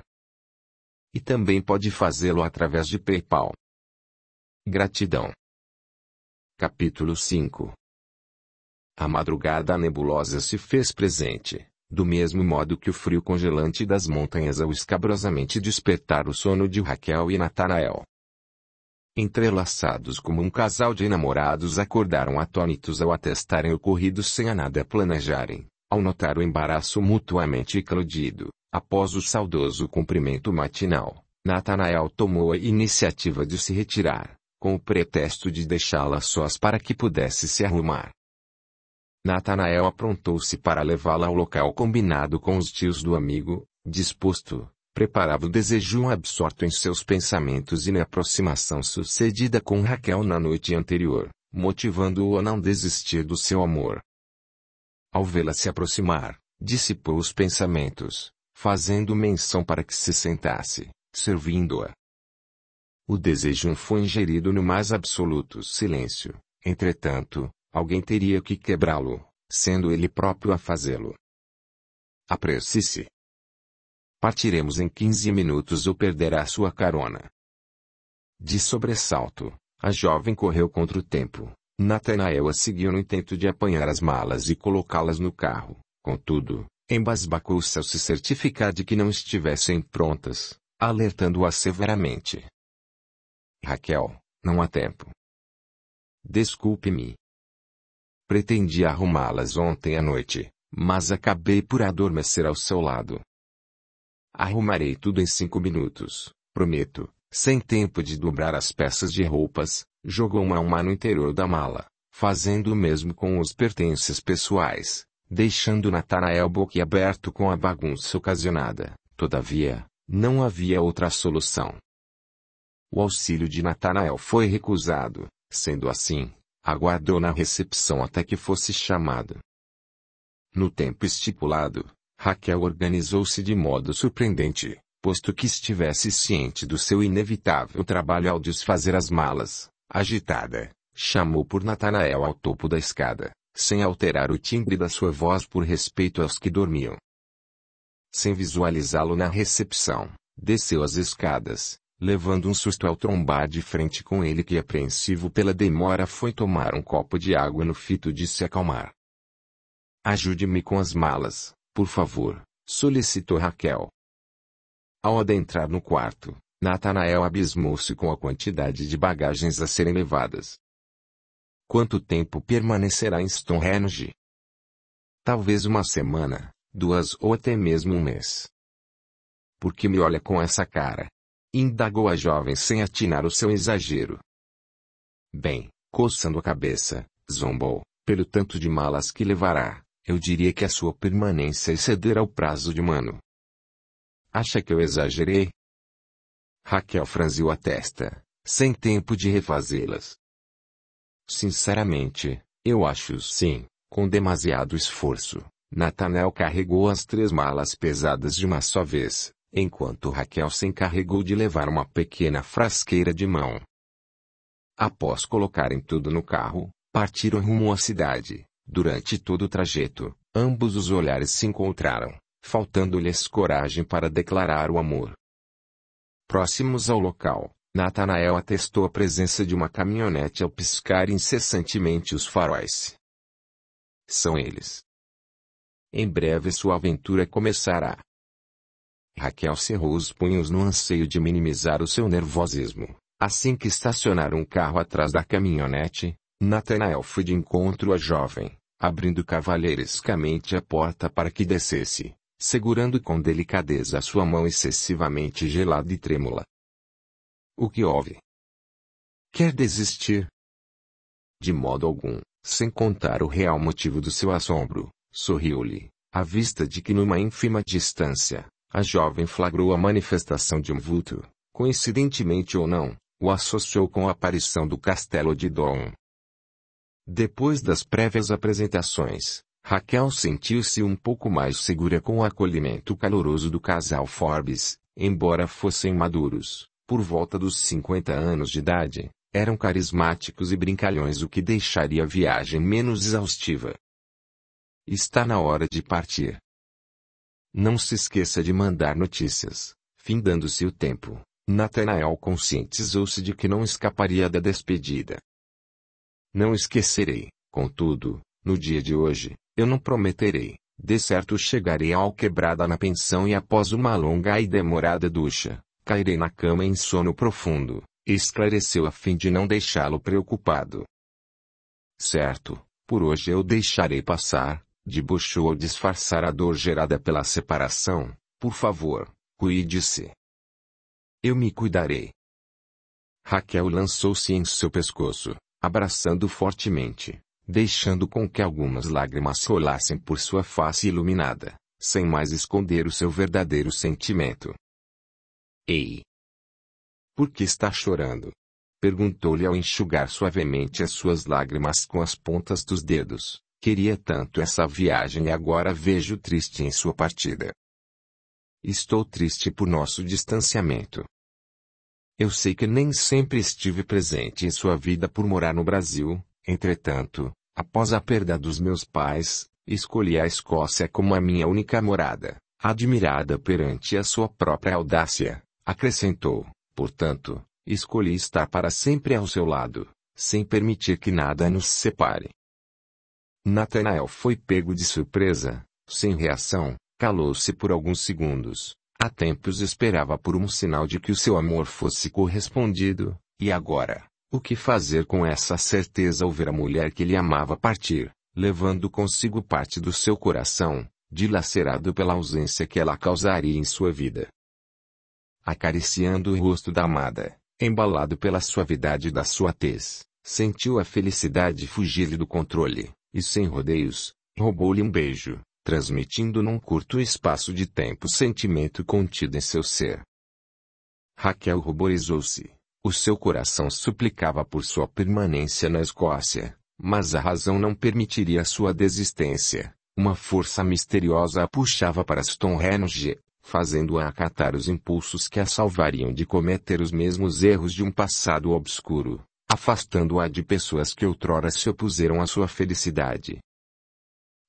E também pode fazê-lo através de PayPal. Gratidão. Capítulo 5. A madrugada nebulosa se fez presente, do mesmo modo que o frio congelante das montanhas ao escabrosamente despertar o sono de Raquel e Natanael. Entrelaçados como um casal de namorados acordaram atônitos ao atestarem o ocorrido sem a nada planejarem, ao notar o embaraço mutuamente eclodido. Após o saudoso cumprimento matinal, Natanael tomou a iniciativa de se retirar, com o pretexto de deixá-la sós para que pudesse se arrumar. Natanael aprontou-se para levá-la ao local combinado com os tios do amigo, disposto. Preparava o desejo absorto em seus pensamentos e na aproximação sucedida com Raquel na noite anterior, motivando-o a não desistir do seu amor. Ao vê-la se aproximar, dissipou os pensamentos, fazendo menção para que se sentasse, servindo-a. O desejo foi ingerido no mais absoluto silêncio. Entretanto, alguém teria que quebrá-lo, sendo ele próprio a fazê-lo. Apresse-se. Partiremos em 15 minutos ou perderá sua carona. De sobressalto, a jovem correu contra o tempo. Natanael a seguiu no intento de apanhar as malas e colocá-las no carro. Contudo, embasbacou-se ao se certificar de que não estivessem prontas, alertando-a severamente. Raquel, não há tempo. Desculpe-me. Pretendia arrumá-las ontem à noite, mas acabei por adormecer ao seu lado. Arrumarei tudo em 5 minutos, prometo. Sem tempo de dobrar as peças de roupas, jogou uma a uma no interior da mala, fazendo o mesmo com os pertences pessoais, deixando Natanael boquiaberto com a bagunça ocasionada. Todavia, não havia outra solução. O auxílio de Natanael foi recusado. Sendo assim, aguardou na recepção até que fosse chamado. No tempo estipulado, Raquel organizou-se de modo surpreendente, posto que estivesse ciente do seu inevitável trabalho ao desfazer as malas. Agitada, chamou por Natanael ao topo da escada, sem alterar o timbre da sua voz por respeito aos que dormiam. Sem visualizá-lo na recepção, desceu as escadas, levando um susto ao trombar de frente com ele que, apreensivo pela demora, foi tomar um copo de água no fito de se acalmar. Ajude-me com as malas, por favor, solicitou Raquel. Ao adentrar no quarto, Natanael abismou-se com a quantidade de bagagens a serem levadas. Quanto tempo permanecerá em Stonehenge? Talvez uma semana, 2 ou até mesmo um mês. Por que me olha com essa cara? Indagou a jovem sem atinar o seu exagero. Bem, coçando a cabeça, zombou, pelo tanto de malas que levará, eu diria que a sua permanência excederá o prazo de um ano. Acha que eu exagerei? Raquel franziu a testa, sem tempo de refazê-las. Sinceramente, eu acho sim, com demasiado esforço. Natanael carregou as 3 malas pesadas de uma só vez, enquanto Raquel se encarregou de levar uma pequena frasqueira de mão. Após colocarem tudo no carro, partiram rumo à cidade. Durante todo o trajeto, ambos os olhares se encontraram, faltando-lhes coragem para declarar o amor. Próximos ao local, Natanael atestou a presença de uma caminhonete ao piscar incessantemente os faróis. São eles. Em breve sua aventura começará. Raquel cerrou os punhos no anseio de minimizar o seu nervosismo. Assim que estacionaram um carro atrás da caminhonete, Natanael foi de encontro à jovem, abrindo cavalheirescamente a porta para que descesse, segurando com delicadeza a sua mão excessivamente gelada e trêmula. O que houve? Quer desistir? De modo algum, sem contar o real motivo do seu assombro, sorriu-lhe, à vista de que numa ínfima distância, a jovem flagrou a manifestação de um vulto, coincidentemente ou não, o associou com a aparição do castelo de Down. Depois das prévias apresentações, Raquel sentiu-se um pouco mais segura com o acolhimento caloroso do casal Forbes, embora fossem maduros, por volta dos 50 anos de idade, eram carismáticos e brincalhões, o que deixaria a viagem menos exaustiva. Está na hora de partir. Não se esqueça de mandar notícias. Findando-se o tempo, Natanael conscientizou-se de que não escaparia da despedida. Não esquecerei, contudo, no dia de hoje, eu não prometerei. De certo chegarei ao Quebrada na pensão e após uma longa e demorada ducha, cairei na cama em sono profundo, esclareceu a fim de não deixá-lo preocupado. Certo, por hoje eu deixarei passar, debochou ao disfarçar a dor gerada pela separação. Por favor, cuide-se. Eu me cuidarei. Raquel lançou-se em seu pescoço, abraçando fortemente, deixando com que algumas lágrimas rolassem por sua face iluminada, sem mais esconder o seu verdadeiro sentimento. Ei! Por que está chorando? Perguntou-lhe ao enxugar suavemente as suas lágrimas com as pontas dos dedos. Queria tanto essa viagem e agora vejo triste em sua partida. estou triste por nosso distanciamento. Eu sei que nem sempre estive presente em sua vida por morar no Brasil, entretanto, após a perda dos meus pais, escolhi a Escócia como a minha única morada. Admirada perante a sua própria audácia, acrescentou, portanto, escolhi estar para sempre ao seu lado, sem permitir que nada nos separe. Nathanael foi pego de surpresa, sem reação, calou-se por alguns segundos. Há tempos esperava por um sinal de que o seu amor fosse correspondido, e agora, o que fazer com essa certeza ao ver a mulher que ele amava partir, levando consigo parte do seu coração, dilacerado pela ausência que ela causaria em sua vida. Acariciando o rosto da amada, embalado pela suavidade da sua tez, sentiu a felicidade fugir-lhe do controle, e sem rodeios, roubou-lhe um beijo, transmitindo num curto espaço de tempo o sentimento contido em seu ser. Raquel ruborizou-se. O seu coração suplicava por sua permanência na Escócia, mas a razão não permitiria sua desistência. Uma força misteriosa a puxava para Stonehenge, fazendo-a acatar os impulsos que a salvariam de cometer os mesmos erros de um passado obscuro, afastando-a de pessoas que outrora se opuseram à sua felicidade.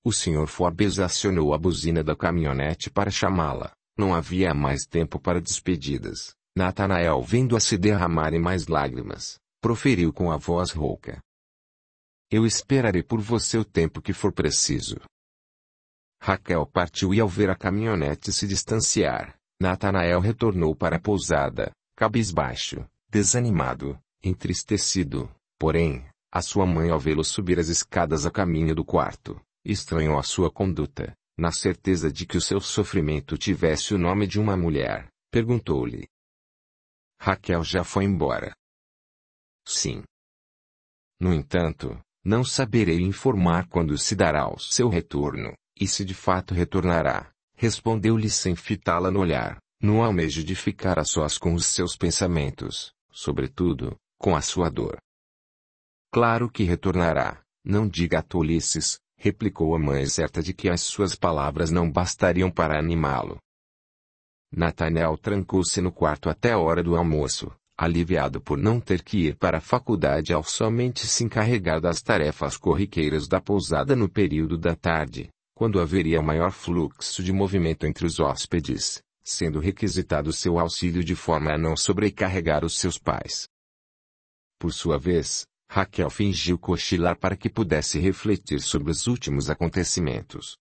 O Sr. Forbes acionou a buzina da caminhonete para chamá-la. Não havia mais tempo para despedidas. Nathanael, vendo-a se derramar em mais lágrimas, proferiu com a voz rouca: "Eu esperarei por você o tempo que for preciso." Raquel partiu e ao ver a caminhonete se distanciar, Nathanael retornou para a pousada, cabisbaixo, desanimado, entristecido. Porém, a sua mãe, ao vê-lo subir as escadas a caminho do quarto, estranhou a sua conduta. Na certeza de que o seu sofrimento tivesse o nome de uma mulher, perguntou-lhe: "Raquel já foi embora?" "Sim." "No entanto, não saberei informar quando se dará o seu retorno. E se de fato retornará," respondeu-lhe sem fitá-la no olhar, no almejo de ficar a sós com os seus pensamentos, sobretudo, com a sua dor. "Claro que retornará, não diga tolices," replicou a mãe, certa de que as suas palavras não bastariam para animá-lo. Nathanael trancou-se no quarto até a hora do almoço, aliviado por não ter que ir para a faculdade ao somente se encarregar das tarefas corriqueiras da pousada no período da tarde, quando haveria maior fluxo de movimento entre os hóspedes, sendo requisitado seu auxílio de forma a não sobrecarregar os seus pais. Por sua vez, Raquel fingiu cochilar para que pudesse refletir sobre os últimos acontecimentos.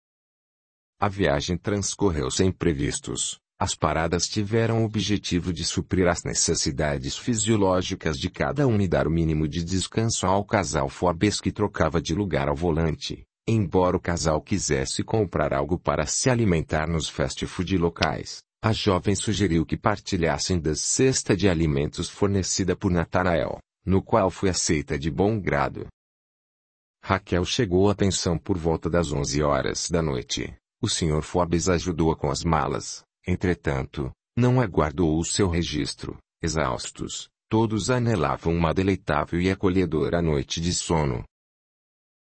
A viagem transcorreu sem imprevistos. As paradas tiveram o objetivo de suprir as necessidades fisiológicas de cada um e dar o mínimo de descanso ao casal Forbes, que trocava de lugar ao volante. Embora o casal quisesse comprar algo para se alimentar nos fast food locais, a jovem sugeriu que partilhassem da cesta de alimentos fornecida por Nathanael, no qual foi aceita de bom grado. Raquel chegou à pensão por volta das 11 horas da noite. O Sr. Forbes ajudou-a com as malas. Entretanto, não aguardou o seu registro. Exaustos, todos anelavam uma deleitável e acolhedora noite de sono.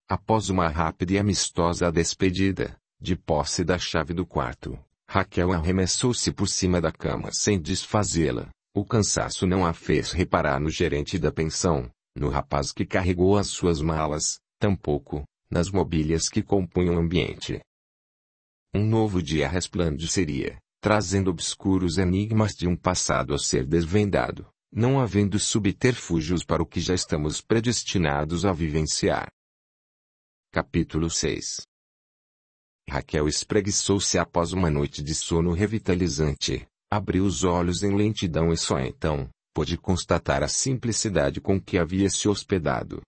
Após uma rápida e amistosa despedida, de posse da chave do quarto, Raquel arremessou-se por cima da cama sem desfazê-la. O cansaço não a fez reparar no gerente da pensão, no rapaz que carregou as suas malas, tampouco nas mobílias que compunham o ambiente. Um novo dia resplandeceria, trazendo obscuros enigmas de um passado a ser desvendado, não havendo subterfúgios para o que já estamos predestinados a vivenciar. Capítulo 6. Raquel espreguiçou-se após uma noite de sono revitalizante, abriu os olhos em lentidão e só então pôde constatar a simplicidade com que havia se hospedado.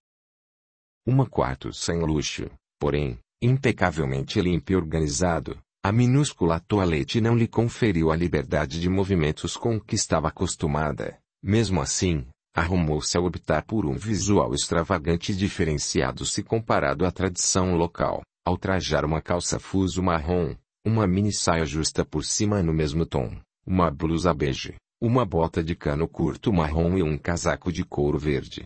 Quarto sem luxo, porém, impecavelmente limpo e organizado. A minúscula toalete não lhe conferiu a liberdade de movimentos com que estava acostumada. Mesmo assim, arrumou-se a optar por um visual extravagante e diferenciado se comparado à tradição local, ao trajar uma calça fuso marrom, uma mini saia justa por cima no mesmo tom, uma blusa bege, uma bota de cano curto marrom e um casaco de couro verde.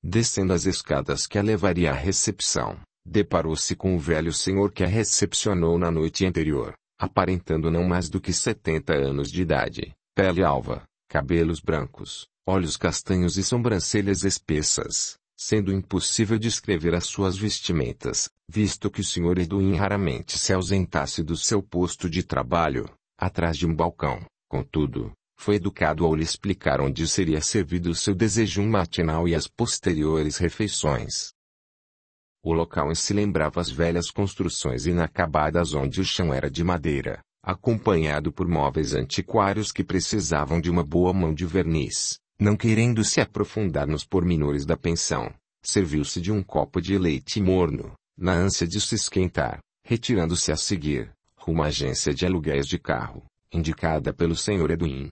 Descendo as escadas que a levaria à recepção, deparou-se com o velho senhor que a recepcionou na noite anterior, aparentando não mais do que 70 anos de idade, pele alva, cabelos brancos, olhos castanhos e sobrancelhas espessas, sendo impossível descrever as suas vestimentas, visto que o Sr. Edwin raramente se ausentasse do seu posto de trabalho, atrás de um balcão. Contudo, foi educado ao lhe explicar onde seria servido o seu desejum matinal e as posteriores refeições. O local em si lembrava as velhas construções inacabadas onde o chão era de madeira, acompanhado por móveis antiquários que precisavam de uma boa mão de verniz. Não querendo se aprofundar nos pormenores da pensão, serviu-se de um copo de leite morno, na ânsia de se esquentar, retirando-se a seguir, rumo à agência de aluguéis de carro, indicada pelo Sr. Edwin.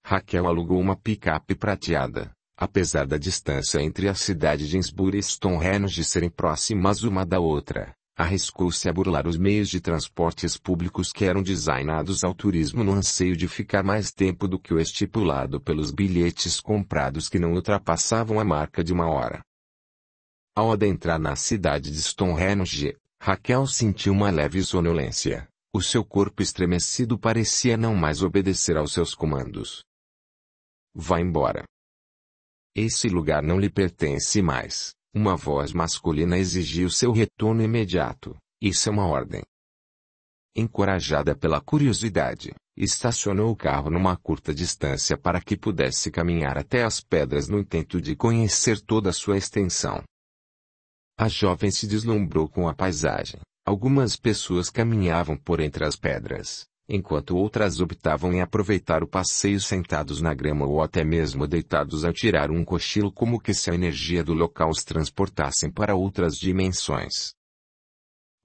Raquel alugou uma picape prateada, apesar da distância entre a cidade de Innsbruck e Stonehenge serem próximas uma da outra. Arriscou-se a burlar os meios de transportes públicos que eram designados ao turismo no anseio de ficar mais tempo do que o estipulado pelos bilhetes comprados que não ultrapassavam a marca de 1 hora. Ao adentrar na cidade de Stonehenge, Raquel sentiu uma leve sonolência. O seu corpo estremecido parecia não mais obedecer aos seus comandos. Vá embora. Esse lugar não lhe pertence mais. Uma voz masculina exigiu seu retorno imediato. Isso é uma ordem. Encorajada pela curiosidade, estacionou o carro numa curta distância para que pudesse caminhar até as pedras no intento de conhecer toda a sua extensão. A jovem se deslumbrou com a paisagem. Algumas pessoas caminhavam por entre as pedras, enquanto outras optavam em aproveitar o passeio sentados na grama ou até mesmo deitados a tirar um cochilo, como que se a energia do local os transportassem para outras dimensões.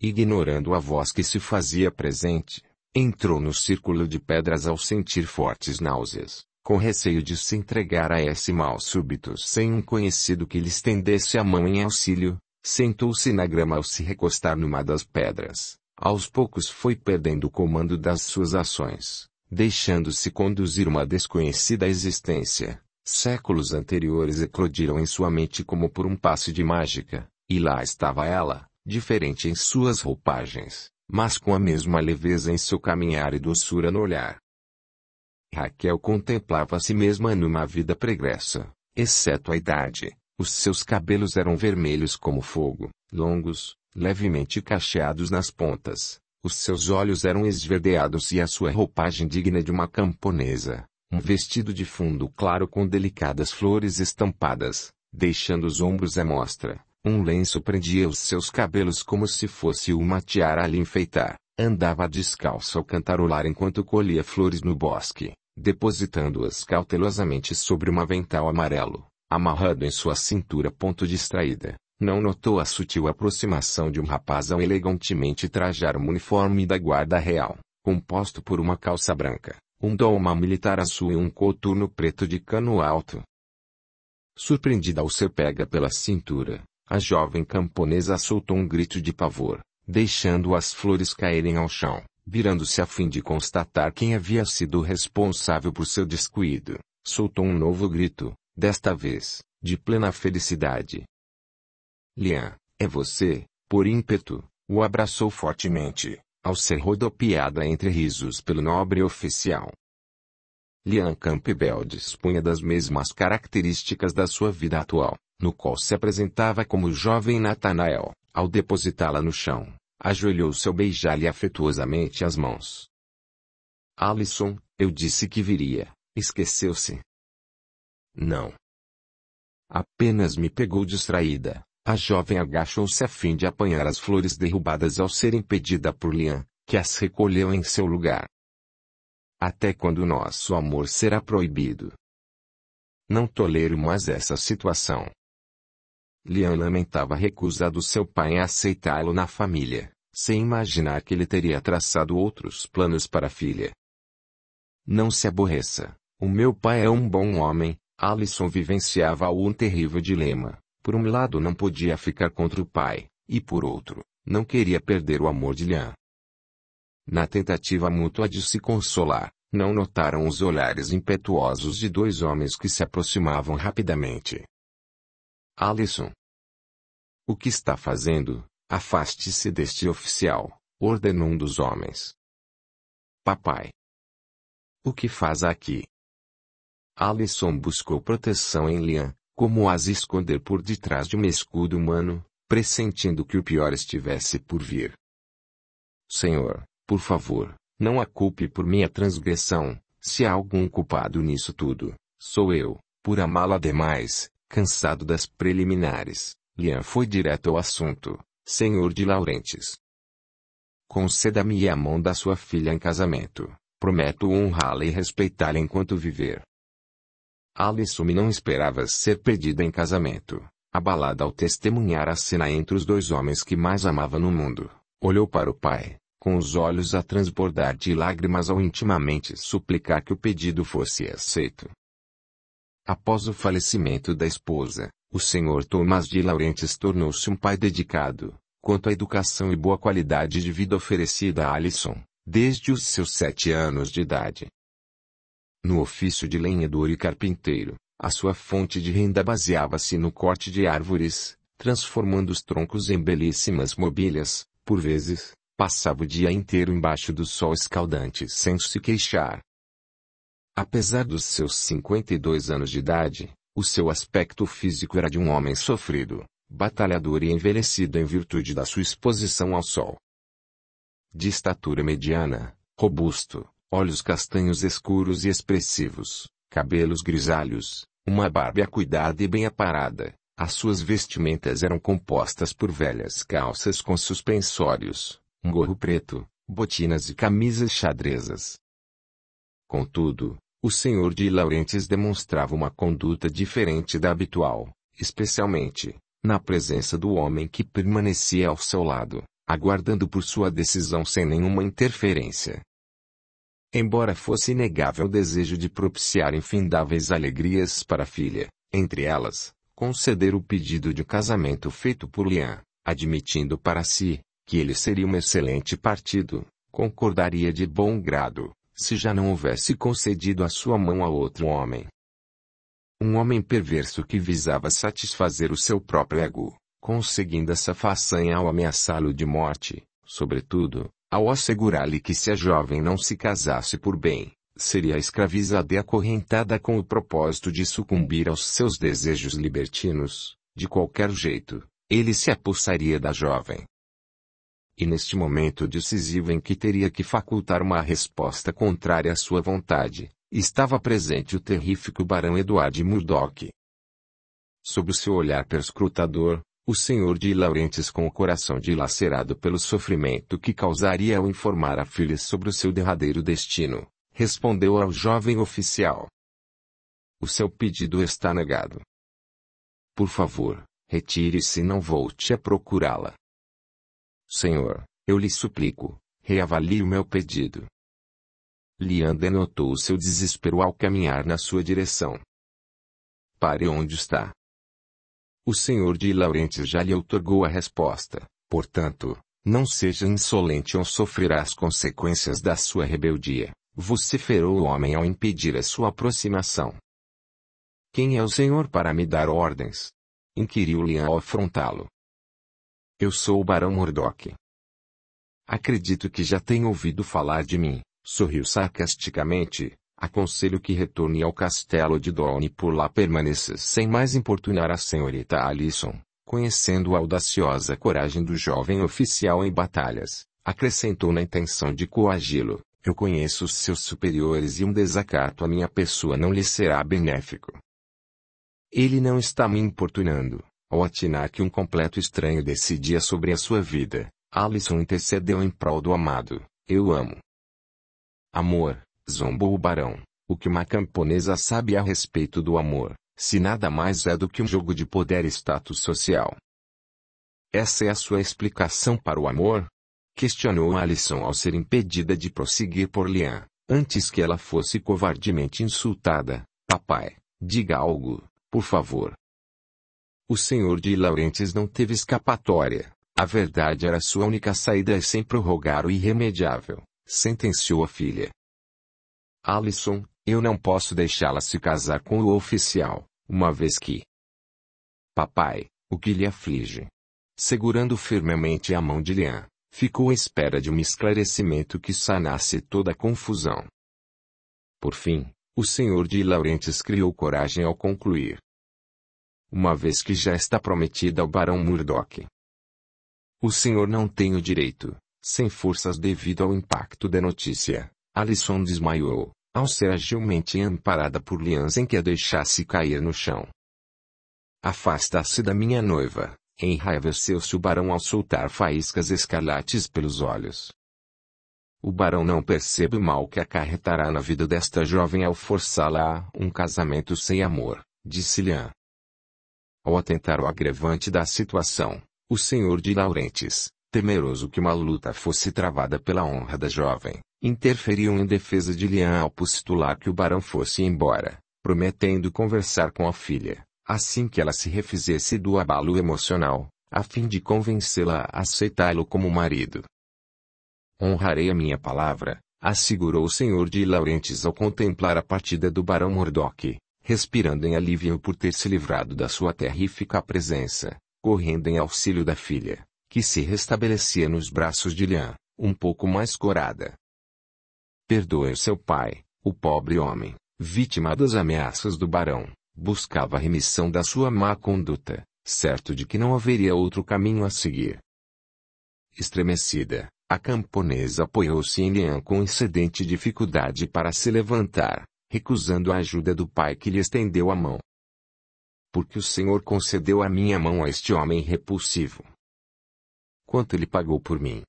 Ignorando a voz que se fazia presente, entrou no círculo de pedras ao sentir fortes náuseas, com receio de se entregar a esse mal súbito sem um conhecido que lhe estendesse a mão em auxílio, sentou-se na grama ao se recostar numa das pedras. Aos poucos foi perdendo o comando das suas ações, deixando-se conduzir uma desconhecida existência. Séculos anteriores eclodiram em sua mente como por um passe de mágica, e lá estava ela, diferente em suas roupagens, mas com a mesma leveza em seu caminhar e doçura no olhar. Raquel contemplava a si mesma numa vida pregressa, exceto a idade. Os seus cabelos eram vermelhos como fogo, longos, levemente cacheados nas pontas. Os seus olhos eram esverdeados e a sua roupagem digna de uma camponesa. Um vestido de fundo claro com delicadas flores estampadas, deixando os ombros à mostra. Um lenço prendia os seus cabelos como se fosse uma tiara a lhe enfeitar. Andava descalço ao cantarolar enquanto colhia flores no bosque, depositando-as cautelosamente sobre um avental amarelo, amarrado em sua cintura. Distraída, não notou a sutil aproximação de um rapaz ao elegantemente trajar um uniforme da guarda real, composto por uma calça branca, um dolma militar azul e um coturno preto de cano alto. Surpreendida ao ser pega pela cintura, a jovem camponesa soltou um grito de pavor, deixando as flores caírem ao chão. Virando-se a fim de constatar quem havia sido responsável por seu descuido, soltou um novo grito, desta vez, de plena felicidade. Lian, é você? Por ímpeto, o abraçou fortemente, ao ser rodopiada entre risos pelo nobre oficial. Lian Campbell dispunha das mesmas características da sua vida atual, no qual se apresentava como o jovem Nathanael. Ao depositá-la no chão, ajoelhou-se ao beijar-lhe afetuosamente as mãos. Alison, eu disse que viria, esqueceu-se? Não. Apenas me pegou distraída. A jovem agachou-se a fim de apanhar as flores derrubadas ao ser impedida por Lian, que as recolheu em seu lugar. Até quando nosso amor será proibido? Não tolero mais essa situação. Lian lamentava a recusa do seu pai em aceitá-lo na família, sem imaginar que ele teria traçado outros planos para a filha. Não se aborreça, o meu pai é um bom homem. Alison vivenciava um terrível dilema. Por um lado não podia ficar contra o pai, e por outro, não queria perder o amor de Lian. Na tentativa mútua de se consolar, não notaram os olhares impetuosos de dois homens que se aproximavam rapidamente. Alison. O que está fazendo? Afaste-se deste oficial, ordenou um dos homens. Papai. O que faz aqui? Alison buscou proteção em Liam, como as esconder por detrás de um escudo humano, pressentindo que o pior estivesse por vir. Senhor, por favor, não a culpe por minha transgressão, se há algum culpado nisso tudo, sou eu, por amá-la demais, cansado das preliminares. Liam foi direto ao assunto, Senhor de Laurentiis. Conceda-me a mão da sua filha em casamento, prometo honrá-la e respeitá-la enquanto viver. Alison não esperava ser pedida em casamento, abalada ao testemunhar a cena entre os dois homens que mais amava no mundo. Olhou para o pai, com os olhos a transbordar de lágrimas ao intimamente suplicar que o pedido fosse aceito. Após o falecimento da esposa, o Sr. Thomas de Laurentiis tornou-se um pai dedicado, quanto à educação e boa qualidade de vida oferecida a Alison, desde os seus 7 anos de idade. No ofício de lenhador e carpinteiro, a sua fonte de renda baseava-se no corte de árvores, transformando os troncos em belíssimas mobílias. Por vezes, passava o dia inteiro embaixo do sol escaldante sem se queixar. Apesar dos seus 52 anos de idade, o seu aspecto físico era de um homem sofrido, batalhador e envelhecido em virtude da sua exposição ao sol. De estatura mediana, robusto, olhos castanhos escuros e expressivos, cabelos grisalhos, uma barba cuidada e bem aparada, as suas vestimentas eram compostas por velhas calças com suspensórios, um gorro preto, botinas e camisas xadrezas. Contudo, o Sr. de Laurentiis demonstrava uma conduta diferente da habitual, especialmente, na presença do homem que permanecia ao seu lado, aguardando por sua decisão sem nenhuma interferência. Embora fosse inegável o desejo de propiciar infindáveis alegrias para a filha, entre elas, conceder o pedido de casamento feito por Liam, admitindo para si, que ele seria um excelente partido, concordaria de bom grado, se já não houvesse concedido a sua mão a outro homem. Um homem perverso que visava satisfazer o seu próprio ego, conseguindo essa façanha ao ameaçá-lo de morte, sobretudo, ao assegurar-lhe que se a jovem não se casasse por bem, seria escravizada e acorrentada com o propósito de sucumbir aos seus desejos libertinos, de qualquer jeito, ele se apossaria da jovem. E neste momento decisivo em que teria que facultar uma resposta contrária à sua vontade, estava presente o terrífico barão Edward Murdoch. Sob o seu olhar perscrutador, o Sr. de Laurentiis, com o coração dilacerado pelo sofrimento que causaria ao informar a filha sobre o seu derradeiro destino, respondeu ao jovem oficial: "O seu pedido está negado. Por favor, retire-se e não volte a procurá-la." "Senhor, eu lhe suplico, reavalie o meu pedido." Liam denotou o seu desespero ao caminhar na sua direção. "Pare onde está." O Sr. de Laurentiis já lhe outorgou a resposta, portanto, não seja insolente ou sofrerá as consequências da sua rebeldia, vociferou o homem ao impedir a sua aproximação. "Quem é o senhor para me dar ordens?" inquiriu Liam ao afrontá-lo. "Eu sou o barão Murdoch." "Acredito que já tenha ouvido falar de mim", sorriu sarcasticamente. "Aconselho que retorne ao castelo de Dorne e por lá permaneça sem mais importunar a senhorita Alison." Conhecendo a audaciosa coragem do jovem oficial em batalhas, acrescentou na intenção de coagi-lo: "Eu conheço os seus superiores e um desacato à minha pessoa não lhe será benéfico." "Ele não está me importunando." Ao atinar que um completo estranho decidia sobre a sua vida, Alison intercedeu em prol do amado: "Eu amo." "Amor?" zombou o barão. "O que uma camponesa sabe a respeito do amor, se nada mais é do que um jogo de poder e status social?" "Essa é a sua explicação para o amor?" questionou Alison ao ser impedida de prosseguir por Liam, antes que ela fosse covardemente insultada. "Papai, diga algo, por favor." O Sr. de Laurentiis não teve escapatória. A verdade era sua única saída e, sem prorrogar o irremediável, sentenciou a filha: "Alison, eu não posso deixá-la se casar com o oficial, uma vez que..." "Papai, o que lhe aflige?" Segurando firmemente a mão de Liam, ficou à espera de um esclarecimento que sanasse toda a confusão. Por fim, o Sr. de Laurentiis criou coragem ao concluir. Uma vez que já está prometida ao Barão Murdoch, o senhor não tem o direito, sem forças devido ao impacto da notícia. Alison desmaiou, ao ser agilmente amparada por Lians em que a deixasse cair no chão. Afasta-se da minha noiva, enraiveceu-se o barão ao soltar faíscas escarlates pelos olhos. O barão não percebe o mal que acarretará na vida desta jovem ao forçá-la a um casamento sem amor, disse Lian. Ao atentar ao agravante da situação, o Sr. de Laurentiis, temeroso que uma luta fosse travada pela honra da jovem, interferiu em defesa de Lian ao postular que o barão fosse embora, prometendo conversar com a filha, assim que ela se refizesse do abalo emocional, a fim de convencê-la a aceitá-lo como marido. Honrarei a minha palavra, assegurou o Sr. de Laurentiis ao contemplar a partida do barão Murdoch, respirando em alívio por ter se livrado da sua terrífica presença, correndo em auxílio da filha, que se restabelecia nos braços de Lian, um pouco mais corada. Perdoe seu pai, o pobre homem, vítima das ameaças do barão, buscava a remissão da sua má conduta, certo de que não haveria outro caminho a seguir. Estremecida, a camponesa apoiou-se em Lian com excedente dificuldade para se levantar, recusando a ajuda do pai que lhe estendeu a mão. Porque o senhor concedeu a minha mão a este homem repulsivo? Quanto ele pagou por mim?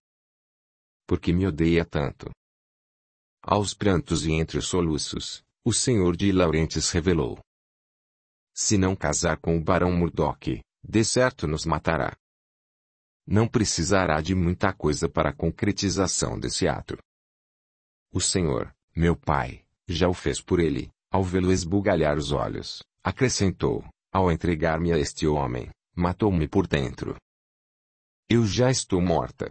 Porque me odeia tanto? Aos prantos e entre os soluços, o Sr. de Laurentiis revelou. Se não casar com o barão Murdoch, de certo nos matará. Não precisará de muita coisa para a concretização desse ato. O senhor, meu pai, já o fez por ele, ao vê-lo esbugalhar os olhos, acrescentou, ao entregar-me a este homem, matou-me por dentro. Eu já estou morta.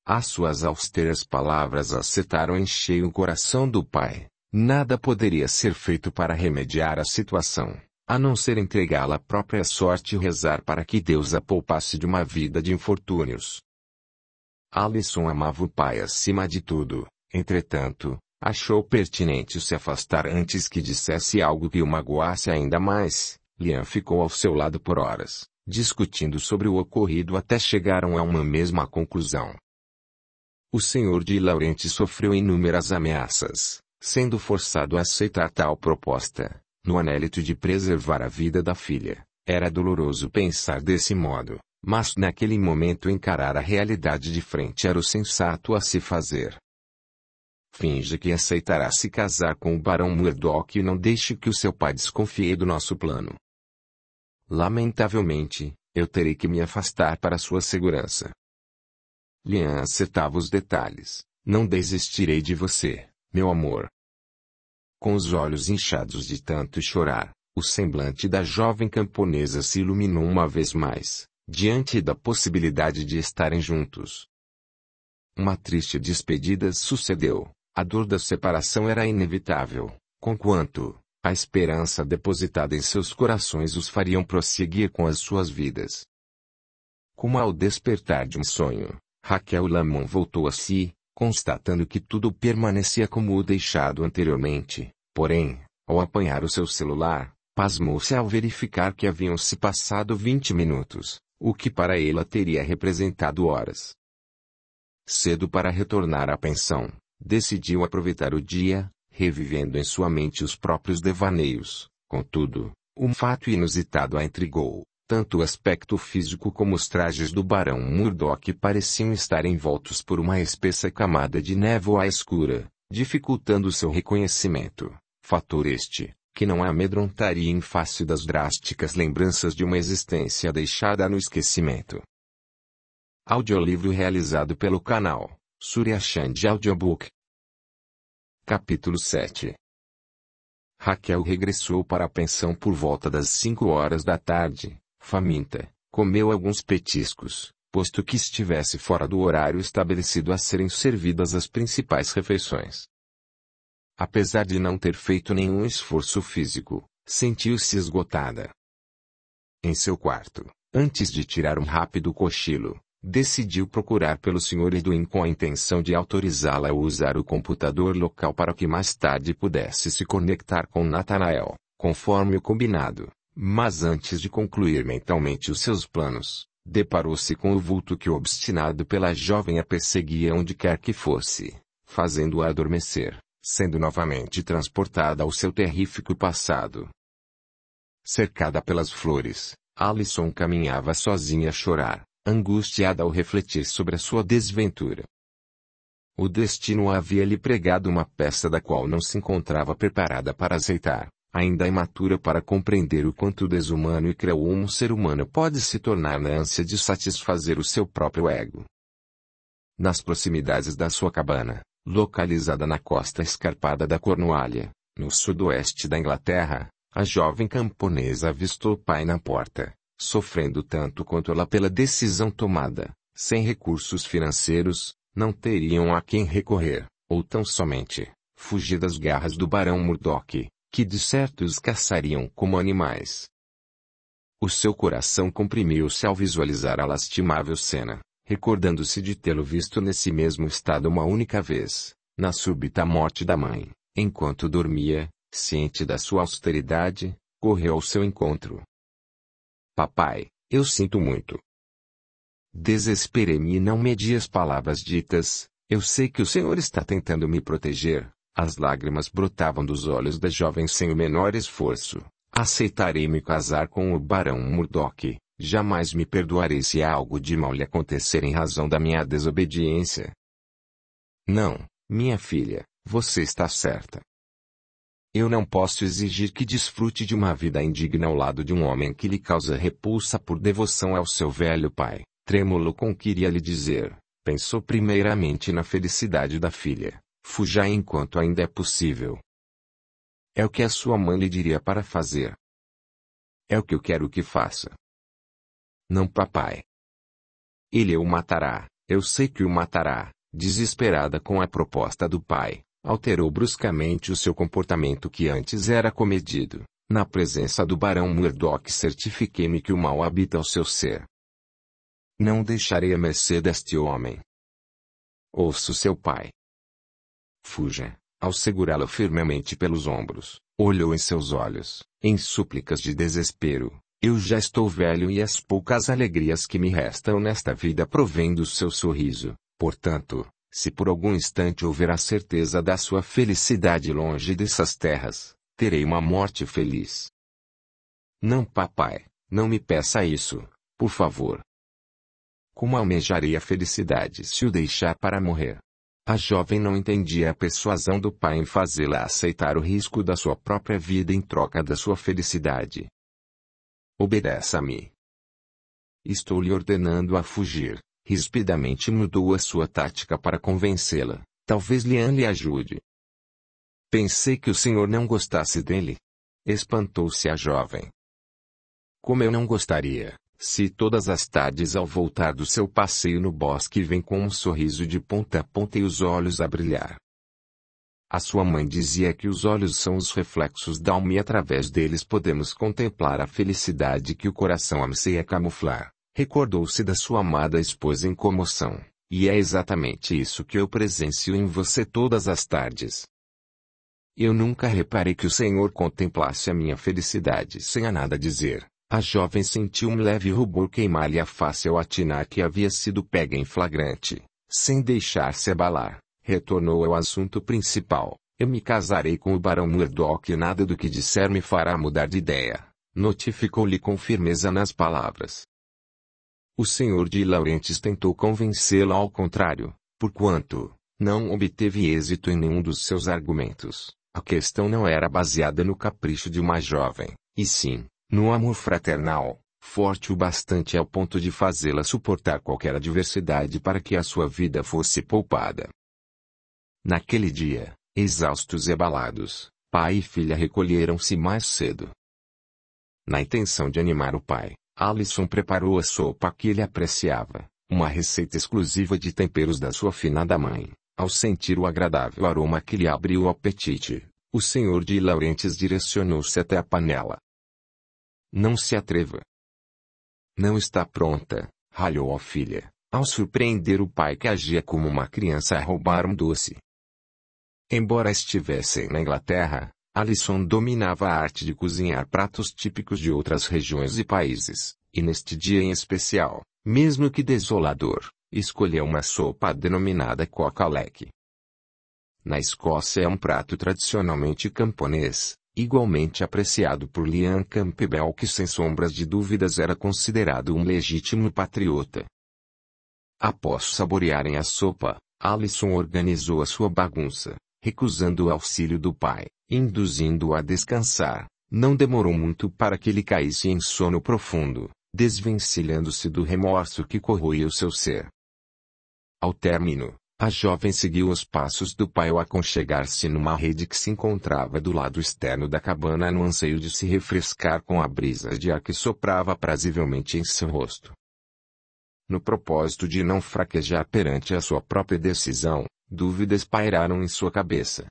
As suas austeras palavras acertaram em cheio o coração do pai. Nada poderia ser feito para remediar a situação, a não ser entregá-la à própria sorte e rezar para que Deus a poupasse de uma vida de infortúnios. Alison amava o pai acima de tudo, entretanto, achou pertinente se afastar antes que dissesse algo que o magoasse ainda mais. Lian ficou ao seu lado por horas, discutindo sobre o ocorrido até chegaram a uma mesma conclusão. O Sr. de Laurentiis sofreu inúmeras ameaças, sendo forçado a aceitar tal proposta, no anélito de preservar a vida da filha. Era doloroso pensar desse modo, mas naquele momento encarar a realidade de frente era o sensato a se fazer. Finge que aceitará se casar com o barão Murdoch e não deixe que o seu pai desconfie do nosso plano. Lamentavelmente, eu terei que me afastar para sua segurança. Lian acertava os detalhes. Não desistirei de você, meu amor. Com os olhos inchados de tanto chorar, o semblante da jovem camponesa se iluminou uma vez mais, diante da possibilidade de estarem juntos. Uma triste despedida sucedeu. A dor da separação era inevitável, conquanto a esperança depositada em seus corações os fariam prosseguir com as suas vidas. Como ao despertar de um sonho, Raquel Lamont voltou a si, constatando que tudo permanecia como o deixado anteriormente, porém, ao apanhar o seu celular, pasmou-se ao verificar que haviam se passado 20 minutos, o que para ela teria representado horas. Cedo para retornar à pensão, decidiu aproveitar o dia, revivendo em sua mente os próprios devaneios. Contudo, um fato inusitado a intrigou. Tanto o aspecto físico como os trajes do barão Murdoch pareciam estar envoltos por uma espessa camada de névoa escura, dificultando seu reconhecimento. Fator este, que não a amedrontaria em face das drásticas lembranças de uma existência deixada no esquecimento. Audiolivro realizado pelo canal Surya Chand Audiobook. Capítulo 7. Raquel regressou para a pensão por volta das 5 horas da tarde. Faminta, comeu alguns petiscos, posto que estivesse fora do horário estabelecido a serem servidas as principais refeições. Apesar de não ter feito nenhum esforço físico, sentiu-se esgotada. Em seu quarto, antes de tirar um rápido cochilo, decidiu procurar pelo Sr. Edwin com a intenção de autorizá-la a usar o computador local para que mais tarde pudesse se conectar com Nathanael, conforme o combinado. Mas antes de concluir mentalmente os seus planos, deparou-se com o vulto que obstinado pela jovem a perseguia onde quer que fosse, fazendo-a adormecer, sendo novamente transportada ao seu terrífico passado. Cercada pelas flores, Alison caminhava sozinha a chorar, angustiada ao refletir sobre a sua desventura. O destino havia lhe pregado uma peça da qual não se encontrava preparada para aceitar, ainda imatura para compreender o quanto desumano e cruel um ser humano pode se tornar na ânsia de satisfazer o seu próprio ego. Nas proximidades da sua cabana, localizada na costa escarpada da Cornualha, no sudoeste da Inglaterra, a jovem camponesa avistou o pai na porta, sofrendo tanto quanto ela pela decisão tomada. Sem recursos financeiros, não teriam a quem recorrer, ou tão somente, fugir das garras do barão Murdoch, que de certo os caçariam como animais. O seu coração comprimiu-se ao visualizar a lastimável cena, recordando-se de tê-lo visto nesse mesmo estado uma única vez, na súbita morte da mãe, enquanto dormia. Ciente da sua austeridade, correu ao seu encontro. Papai, eu sinto muito. Desesperei-me e não medi as palavras ditas. Eu sei que o senhor está tentando me proteger. As lágrimas brotavam dos olhos da jovem sem o menor esforço. Aceitarei me casar com o barão Murdoch. Jamais me perdoarei se algo de mal lhe acontecer em razão da minha desobediência. Não, minha filha, você está certa. Eu não posso exigir que desfrute de uma vida indigna ao lado de um homem que lhe causa repulsa por devoção ao seu velho pai. Trêmulo com que iria lhe dizer, pensou primeiramente na felicidade da filha. Fuja enquanto ainda é possível. É o que a sua mãe lhe diria para fazer. É o que eu quero que faça. Não, papai. Ele o matará, eu sei que o matará. Desesperada com a proposta do pai, alterou bruscamente o seu comportamento que antes era comedido. Na presença do barão Murdoch certifiquei-me que o mal habita o seu ser. Não deixarei a mercê deste homem. Ouço seu pai. Fuja, ao segurá-lo firmemente pelos ombros, olhou em seus olhos, em súplicas de desespero. Eu já estou velho e as poucas alegrias que me restam nesta vida provêm do seu sorriso. Portanto, se por algum instante houver a certeza da sua felicidade longe dessas terras, terei uma morte feliz. Não, papai, não me peça isso, por favor. Como almejarei a felicidade se o deixar para morrer? A jovem não entendia a persuasão do pai em fazê-la aceitar o risco da sua própria vida em troca da sua felicidade. Obedeça-me. Estou lhe ordenando a fugir. Rispidamente mudou a sua tática para convencê-la. Talvez Lian lhe ajude. Pensei que o senhor não gostasse dele. Espantou-se a jovem. Como eu não gostaria, se todas as tardes ao voltar do seu passeio no bosque vem com um sorriso de ponta a ponta e os olhos a brilhar. A sua mãe dizia que os olhos são os reflexos da alma e através deles podemos contemplar a felicidade que o coração anseia camuflar. Recordou-se da sua amada esposa em comoção, e é exatamente isso que eu presencio em você todas as tardes. Eu nunca reparei que o senhor contemplasse a minha felicidade sem a nada dizer. A jovem sentiu um leve rubor queimar-lhe a face ao atinar que havia sido pega em flagrante. Sem deixar-se abalar, retornou ao assunto principal. Eu me casarei com o barão Murdoch e nada do que disser me fará mudar de ideia. Notificou-lhe com firmeza nas palavras. O senhor de Laurentiis tentou convencê-la ao contrário, porquanto não obteve êxito em nenhum dos seus argumentos. A questão não era baseada no capricho de uma jovem, e sim, no amor fraternal, forte o bastante ao ponto de fazê-la suportar qualquer adversidade para que a sua vida fosse poupada. Naquele dia, exaustos e abalados, pai e filha recolheram-se mais cedo. Na intenção de animar o pai, Alison preparou a sopa que ele apreciava, uma receita exclusiva de temperos da sua finada mãe. Ao sentir o agradável aroma que lhe abriu o apetite, o senhor de Laurentiis direcionou-se até a panela. Não se atreva. Não está pronta, ralhou a filha, ao surpreender o pai que agia como uma criança a roubar um doce. Embora estivessem na Inglaterra, Alison dominava a arte de cozinhar pratos típicos de outras regiões e países, e neste dia em especial, mesmo que desolador, escolheu uma sopa denominada coca-leque. Na Escócia é um prato tradicionalmente camponês, igualmente apreciado por Liam Campbell, que sem sombras de dúvidas era considerado um legítimo patriota. Após saborearem a sopa, Alison organizou a sua bagunça, recusando o auxílio do pai, induzindo-o a descansar. Não demorou muito para que ele caísse em sono profundo, desvencilhando-se do remorso que corroía o seu ser. Ao término, a jovem seguiu os passos do pai ao aconchegar-se numa rede que se encontrava do lado externo da cabana no anseio de se refrescar com a brisa de ar que soprava aprazivelmente em seu rosto. No propósito de não fraquejar perante a sua própria decisão, dúvidas pairaram em sua cabeça.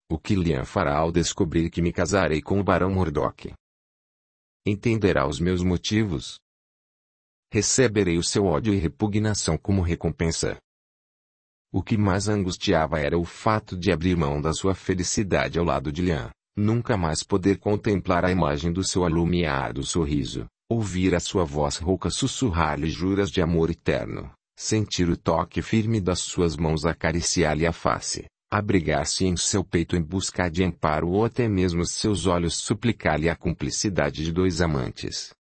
O que Liam fará ao descobrir que me casarei com o Barão Murdoch? Entenderá os meus motivos? Receberei o seu ódio e repugnação como recompensa. O que mais angustiava era o fato de abrir mão da sua felicidade ao lado de Liam, nunca mais poder contemplar a imagem do seu alumiado sorriso, ouvir a sua voz rouca sussurrar-lhe juras de amor eterno, sentir o toque firme das suas mãos acariciar-lhe a face, abrigar-se em seu peito em busca de amparo ou até mesmo seus olhos suplicar-lhe a cumplicidade de dois amantes.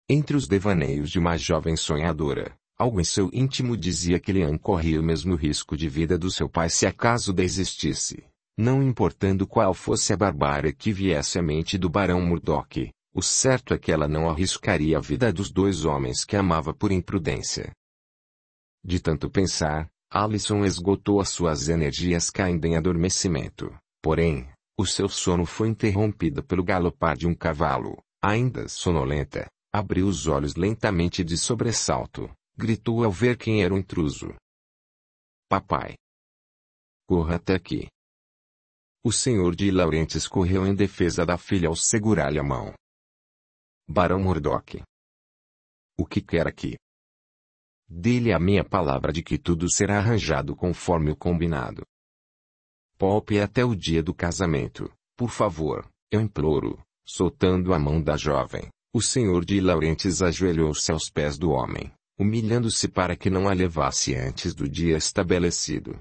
Entre os devaneios de uma jovem sonhadora, algo em seu íntimo dizia que Liam corria o mesmo risco de vida do seu pai se acaso desistisse, não importando qual fosse a barbárie que viesse à mente do Barão Murdoch. O certo é que ela não arriscaria a vida dos dois homens que amava por imprudência. De tanto pensar, Alison esgotou as suas energias caindo em adormecimento. Porém, o seu sono foi interrompido pelo galopar de um cavalo. Ainda sonolenta, abriu os olhos lentamente de sobressalto, gritou ao ver quem era o intruso. Papai! Corra até aqui! O senhor de Laurentiis correu em defesa da filha ao segurar-lhe a mão. Barão Murdoch. O que quer aqui? Dê-lhe a minha palavra de que tudo será arranjado conforme o combinado. Poupe até o dia do casamento, por favor, eu imploro. Soltando a mão da jovem, o senhor de Laurentiis ajoelhou-se aos pés do homem, humilhando-se para que não a levasse antes do dia estabelecido.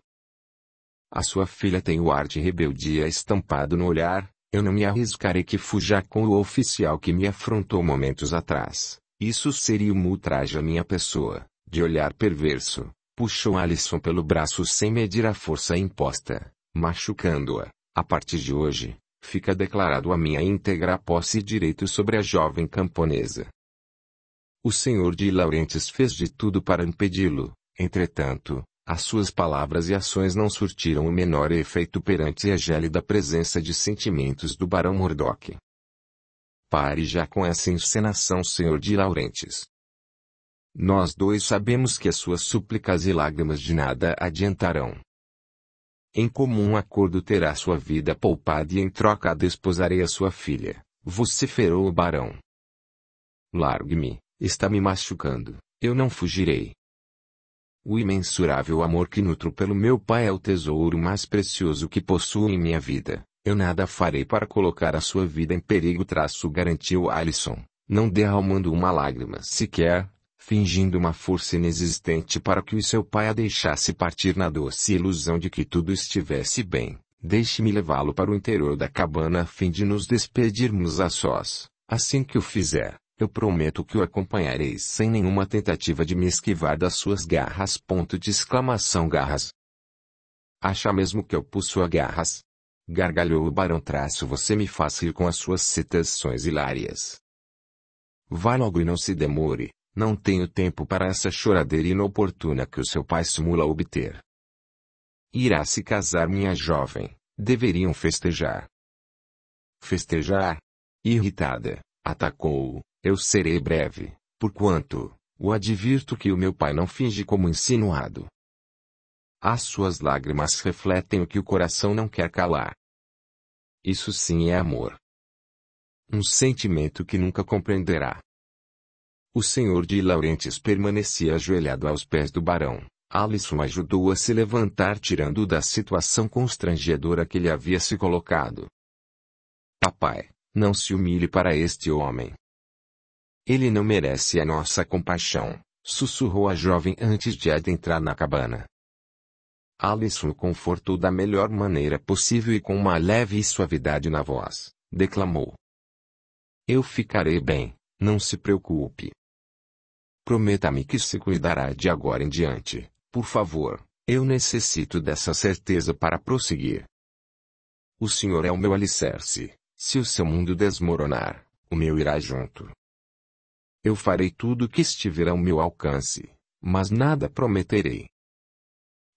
A sua filha tem o ar de rebeldia estampado no olhar. Eu não me arriscarei que fuja com o oficial que me afrontou momentos atrás. Isso seria um ultraje à minha pessoa. De olhar perverso, puxou Alison pelo braço sem medir a força imposta, machucando-a. A partir de hoje, fica declarado a minha íntegra posse e direito sobre a jovem camponesa. O senhor de Laurentiis fez de tudo para impedi-lo. Entretanto, as suas palavras e ações não surtiram o menor efeito perante a gélida presença de sentimentos do Barão Murdoch. Pare já com essa encenação, senhor de Laurentiis. Nós dois sabemos que as suas súplicas e lágrimas de nada adiantarão. Em comum acordo terá sua vida poupada e em troca a desposarei a sua filha, vociferou o barão. Largue-me, está me machucando, eu não fugirei. O imensurável amor que nutro pelo meu pai é o tesouro mais precioso que possuo em minha vida. Eu nada farei para colocar a sua vida em perigo, garantiu Alison, não derramando uma lágrima sequer, fingindo uma força inexistente para que o seu pai a deixasse partir na doce ilusão de que tudo estivesse bem. Deixe-me levá-lo para o interior da cabana a fim de nos despedirmos a sós. Assim que o fizer, eu prometo que o acompanharei sem nenhuma tentativa de me esquivar das suas garras. Garras? Acha mesmo que eu possua garras? Gargalhou o barão. Você me faz rir com as suas citações hilárias. Vá logo e não se demore, não tenho tempo para essa choradeira inoportuna que o seu pai simula obter. Irá se casar minha jovem, deveriam festejar. Festejar? Irritada, atacou-o. Eu serei breve, porquanto, o advirto que o meu pai não finge como insinuado. As suas lágrimas refletem o que o coração não quer calar. Isso sim é amor. Um sentimento que nunca compreenderá. O senhor de Laurentiis permanecia ajoelhado aos pés do barão. Alisson ajudou a se levantar, tirando-o da situação constrangedora que ele havia se colocado. Papai, não se humilhe para este homem. Ele não merece a nossa compaixão, sussurrou a jovem antes de adentrar na cabana. Alisson o confortou da melhor maneira possível e com uma leve suavidade na voz, declamou. Eu ficarei bem, não se preocupe. Prometa-me que se cuidará de agora em diante, por favor, eu necessito dessa certeza para prosseguir. O senhor é o meu alicerce, se o seu mundo desmoronar, o meu irá junto. Eu farei tudo o que estiver ao meu alcance, mas nada prometerei.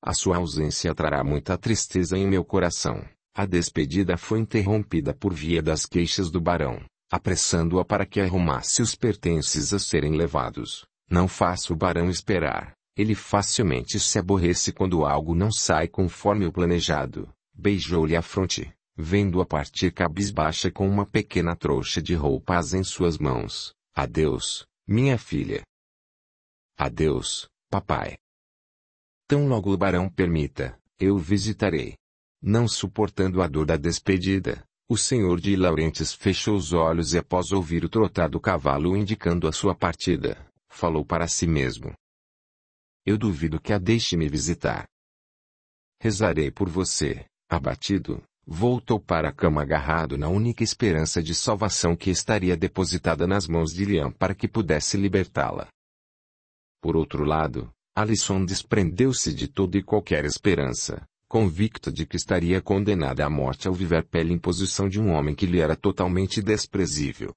A sua ausência trará muita tristeza em meu coração. A despedida foi interrompida por via das queixas do barão, apressando-a para que arrumasse os pertences a serem levados. Não faça o barão esperar, ele facilmente se aborrece quando algo não sai conforme o planejado. Beijou-lhe a fronte, vendo-a partir cabisbaixa com uma pequena trouxa de roupas em suas mãos. Adeus, minha filha. Adeus, papai. Tão logo o barão permita, eu o visitarei. Não suportando a dor da despedida, o senhor de Laurentiis fechou os olhos e após ouvir o trotar do cavalo indicando a sua partida, falou para si mesmo. Eu duvido que a deixe me visitar. Rezarei por você. Abatido, voltou para a cama agarrado na única esperança de salvação que estaria depositada nas mãos de Liam para que pudesse libertá-la. Por outro lado, Alisson desprendeu-se de toda e qualquer esperança, convicto de que estaria condenada à morte ao viver pela imposição de um homem que lhe era totalmente desprezível.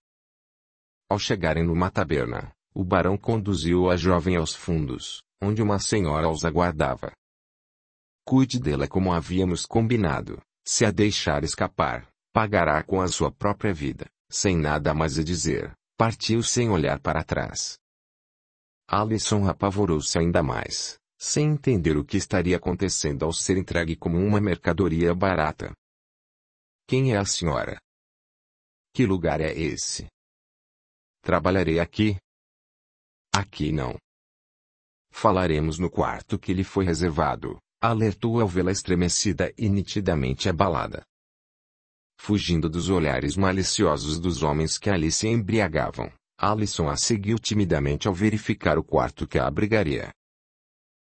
Ao chegarem numa taberna, o barão conduziu a jovem aos fundos, onde uma senhora os aguardava. Cuide dela como havíamos combinado. Se a deixar escapar, pagará com a sua própria vida. Sem nada mais a dizer, partiu sem olhar para trás. Alisson apavorou-se ainda mais, sem entender o que estaria acontecendo ao ser entregue como uma mercadoria barata. Quem é a senhora? Que lugar é esse? Trabalharei aqui? Aqui não. Falaremos no quarto que lhe foi reservado. Alertou ao vê-la estremecida e nitidamente abalada. Fugindo dos olhares maliciosos dos homens que ali se embriagavam, Alisson a seguiu timidamente ao verificar o quarto que a abrigaria.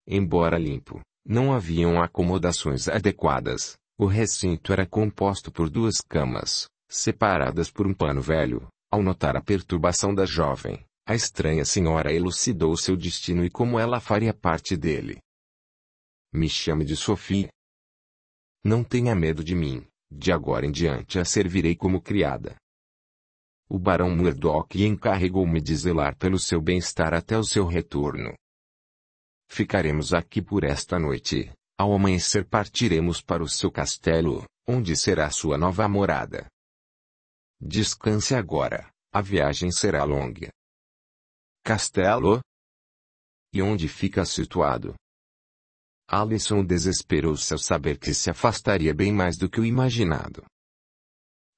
Embora limpo, não haviam acomodações adequadas. O recinto era composto por duas camas, separadas por um pano velho. Ao notar a perturbação da jovem, a estranha senhora elucidou seu destino e como ela faria parte dele. Me chame de Sophie. Não tenha medo de mim, de agora em diante a servirei como criada. O barão Murdoch encarregou-me de zelar pelo seu bem-estar até o seu retorno. Ficaremos aqui por esta noite, ao amanhecer partiremos para o seu castelo, onde será sua nova morada. Descanse agora, a viagem será longa. Castelo? E onde fica situado? Alisson desesperou-se ao saber que se afastaria bem mais do que o imaginado.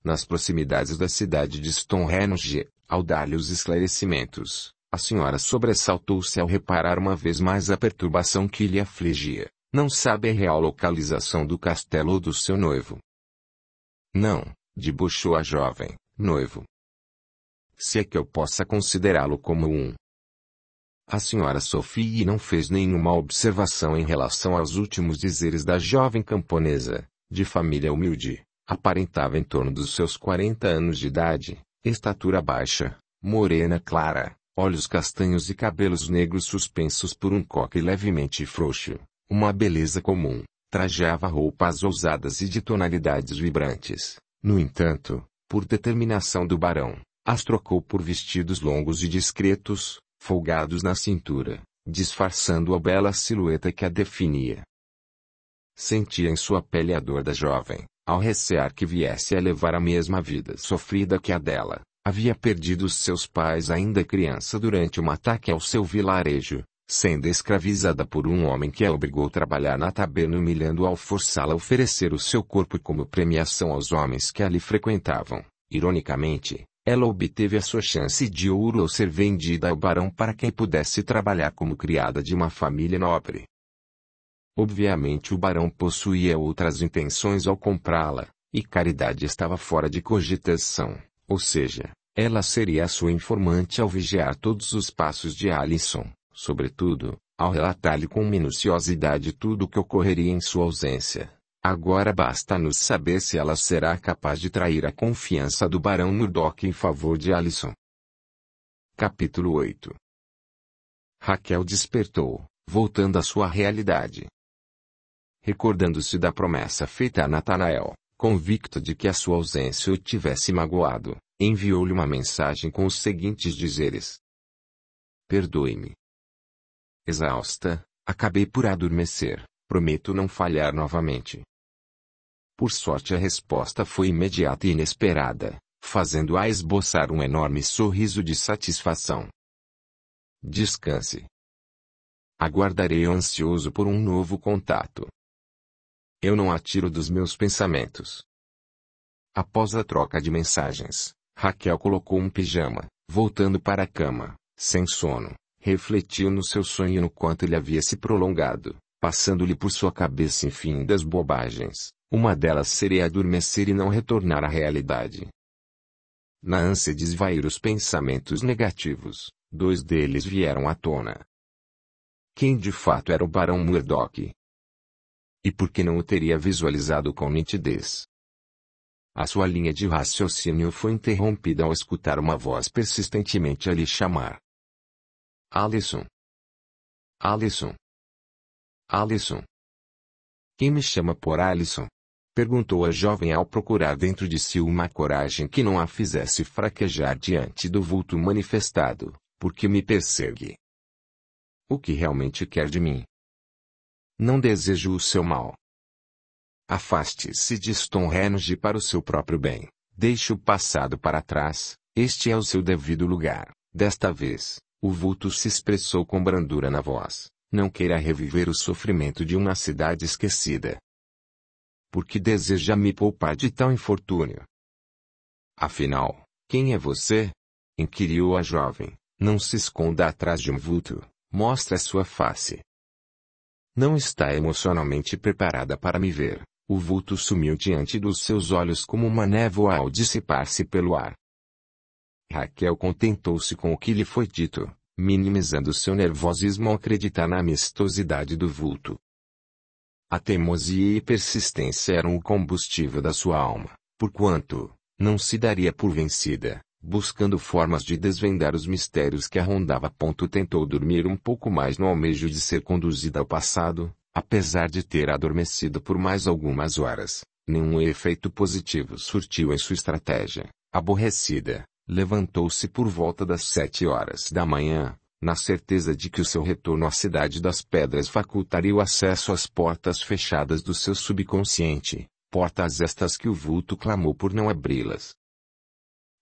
Nas proximidades da cidade de Stonehenge, ao dar-lhe os esclarecimentos, a senhora sobressaltou-se ao reparar uma vez mais a perturbação que lhe afligia. Não sabe a real localização do castelo ou do seu noivo. Não, debochou a jovem, noivo. Se é que eu possa considerá-lo como um. A senhora Sophie não fez nenhuma observação em relação aos últimos dizeres da jovem camponesa, de família humilde, aparentava em torno dos seus 40 anos de idade, estatura baixa, morena clara, olhos castanhos e cabelos negros suspensos por um coque levemente frouxo, uma beleza comum, trajava roupas ousadas e de tonalidades vibrantes. No entanto, por determinação do barão, as trocou por vestidos longos e discretos, folgados na cintura, disfarçando a bela silhueta que a definia. Sentia em sua pele a dor da jovem, ao recear que viesse a levar a mesma vida sofrida que a dela. Havia perdido seus pais ainda criança durante um ataque ao seu vilarejo, sendo escravizada por um homem que a obrigou a trabalhar na taberna humilhando-a ao forçá-la a oferecer o seu corpo como premiação aos homens que ali frequentavam. Ironicamente, ela obteve a sua chance de ouro ao ser vendida ao barão para que pudesse trabalhar como criada de uma família nobre. Obviamente o barão possuía outras intenções ao comprá-la, e Caridade estava fora de cogitação, ou seja, ela seria a sua informante ao vigiar todos os passos de Alison, sobretudo, ao relatar-lhe com minuciosidade tudo o que ocorreria em sua ausência. Agora basta-nos saber se ela será capaz de trair a confiança do barão Murdoch em favor de Alison. Capítulo 8. Raquel despertou, voltando à sua realidade. Recordando-se da promessa feita a Nathanael, convicta de que a sua ausência o tivesse magoado, enviou-lhe uma mensagem com os seguintes dizeres: Perdoe-me. Exausta, acabei por adormecer, prometo não falhar novamente. Por sorte a resposta foi imediata e inesperada, fazendo-a esboçar um enorme sorriso de satisfação. Descanse. Aguardarei ansioso por um novo contato. Eu não a tiro dos meus pensamentos. Após a troca de mensagens, Raquel colocou um pijama, voltando para a cama, sem sono, refletiu no seu sonho no quanto ele havia se prolongado, passando-lhe por sua cabeça infinitas bobagens. Uma delas seria adormecer e não retornar à realidade. Na ânsia de esvair os pensamentos negativos, 2 deles vieram à tona. Quem de fato era o barão Murdoch? E por que não o teria visualizado com nitidez? A sua linha de raciocínio foi interrompida ao escutar uma voz persistentemente a lhe chamar. Alison. Alison. Alison. Quem me chama por Alison? Perguntou a jovem ao procurar dentro de si uma coragem que não a fizesse fraquejar diante do vulto manifestado. Por que me persegue? O que realmente quer de mim? Não desejo o seu mal. Afaste-se de Stonehenge para o seu próprio bem. Deixe o passado para trás, este é o seu devido lugar. Desta vez, o vulto se expressou com brandura na voz. Não queira reviver o sofrimento de uma cidade esquecida. Por que deseja me poupar de tal infortúnio? Afinal, quem é você? Inquiriu a jovem. Não se esconda atrás de um vulto, mostre a sua face. Não está emocionalmente preparada para me ver. O vulto sumiu diante dos seus olhos como uma névoa ao dissipar-se pelo ar. Raquel contentou-se com o que lhe foi dito, minimizando seu nervosismo ao acreditar na amistosidade do vulto. A teimosia e persistência eram o combustível da sua alma, porquanto, não se daria por vencida, buscando formas de desvendar os mistérios que a rondava. Tentou dormir um pouco mais no almejo de ser conduzida ao passado, apesar de ter adormecido por mais algumas horas, nenhum efeito positivo surtiu em sua estratégia. Aborrecida, levantou-se por volta das 7 horas da manhã, na certeza de que o seu retorno à Cidade das Pedras facultaria o acesso às portas fechadas do seu subconsciente, portas estas que o vulto clamou por não abri-las.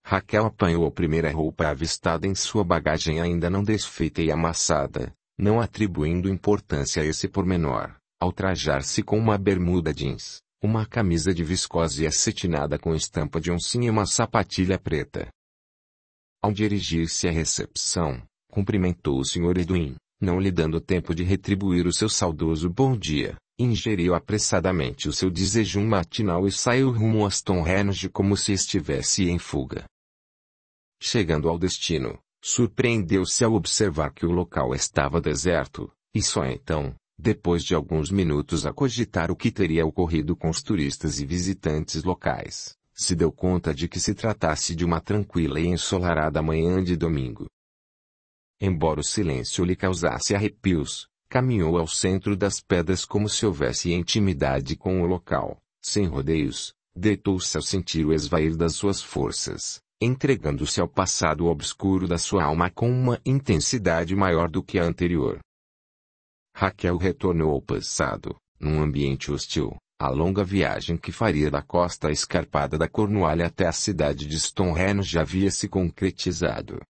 Raquel apanhou a primeira roupa avistada em sua bagagem ainda não desfeita e amassada, não atribuindo importância a esse pormenor, ao trajar-se com uma bermuda jeans, uma camisa de viscose acetinada com estampa de oncinha e uma sapatilha preta. Ao dirigir-se à recepção, cumprimentou o Sr. Edwin, não lhe dando tempo de retribuir o seu saudoso bom dia, ingeriu apressadamente o seu desjejum matinal e saiu rumo a Stonehenge como se estivesse em fuga. Chegando ao destino, surpreendeu-se ao observar que o local estava deserto, e só então, depois de alguns minutos a cogitar o que teria ocorrido com os turistas e visitantes locais, se deu conta de que se tratasse de uma tranquila e ensolarada manhã de domingo. Embora o silêncio lhe causasse arrepios, caminhou ao centro das pedras como se houvesse intimidade com o local, sem rodeios, deitou-se ao sentir o esvair das suas forças, entregando-se ao passado obscuro da sua alma com uma intensidade maior do que a anterior. Raquel retornou ao passado, num ambiente hostil. A longa viagem que faria da costa escarpada da Cornualha até a cidade de Stonehenge havia se concretizado.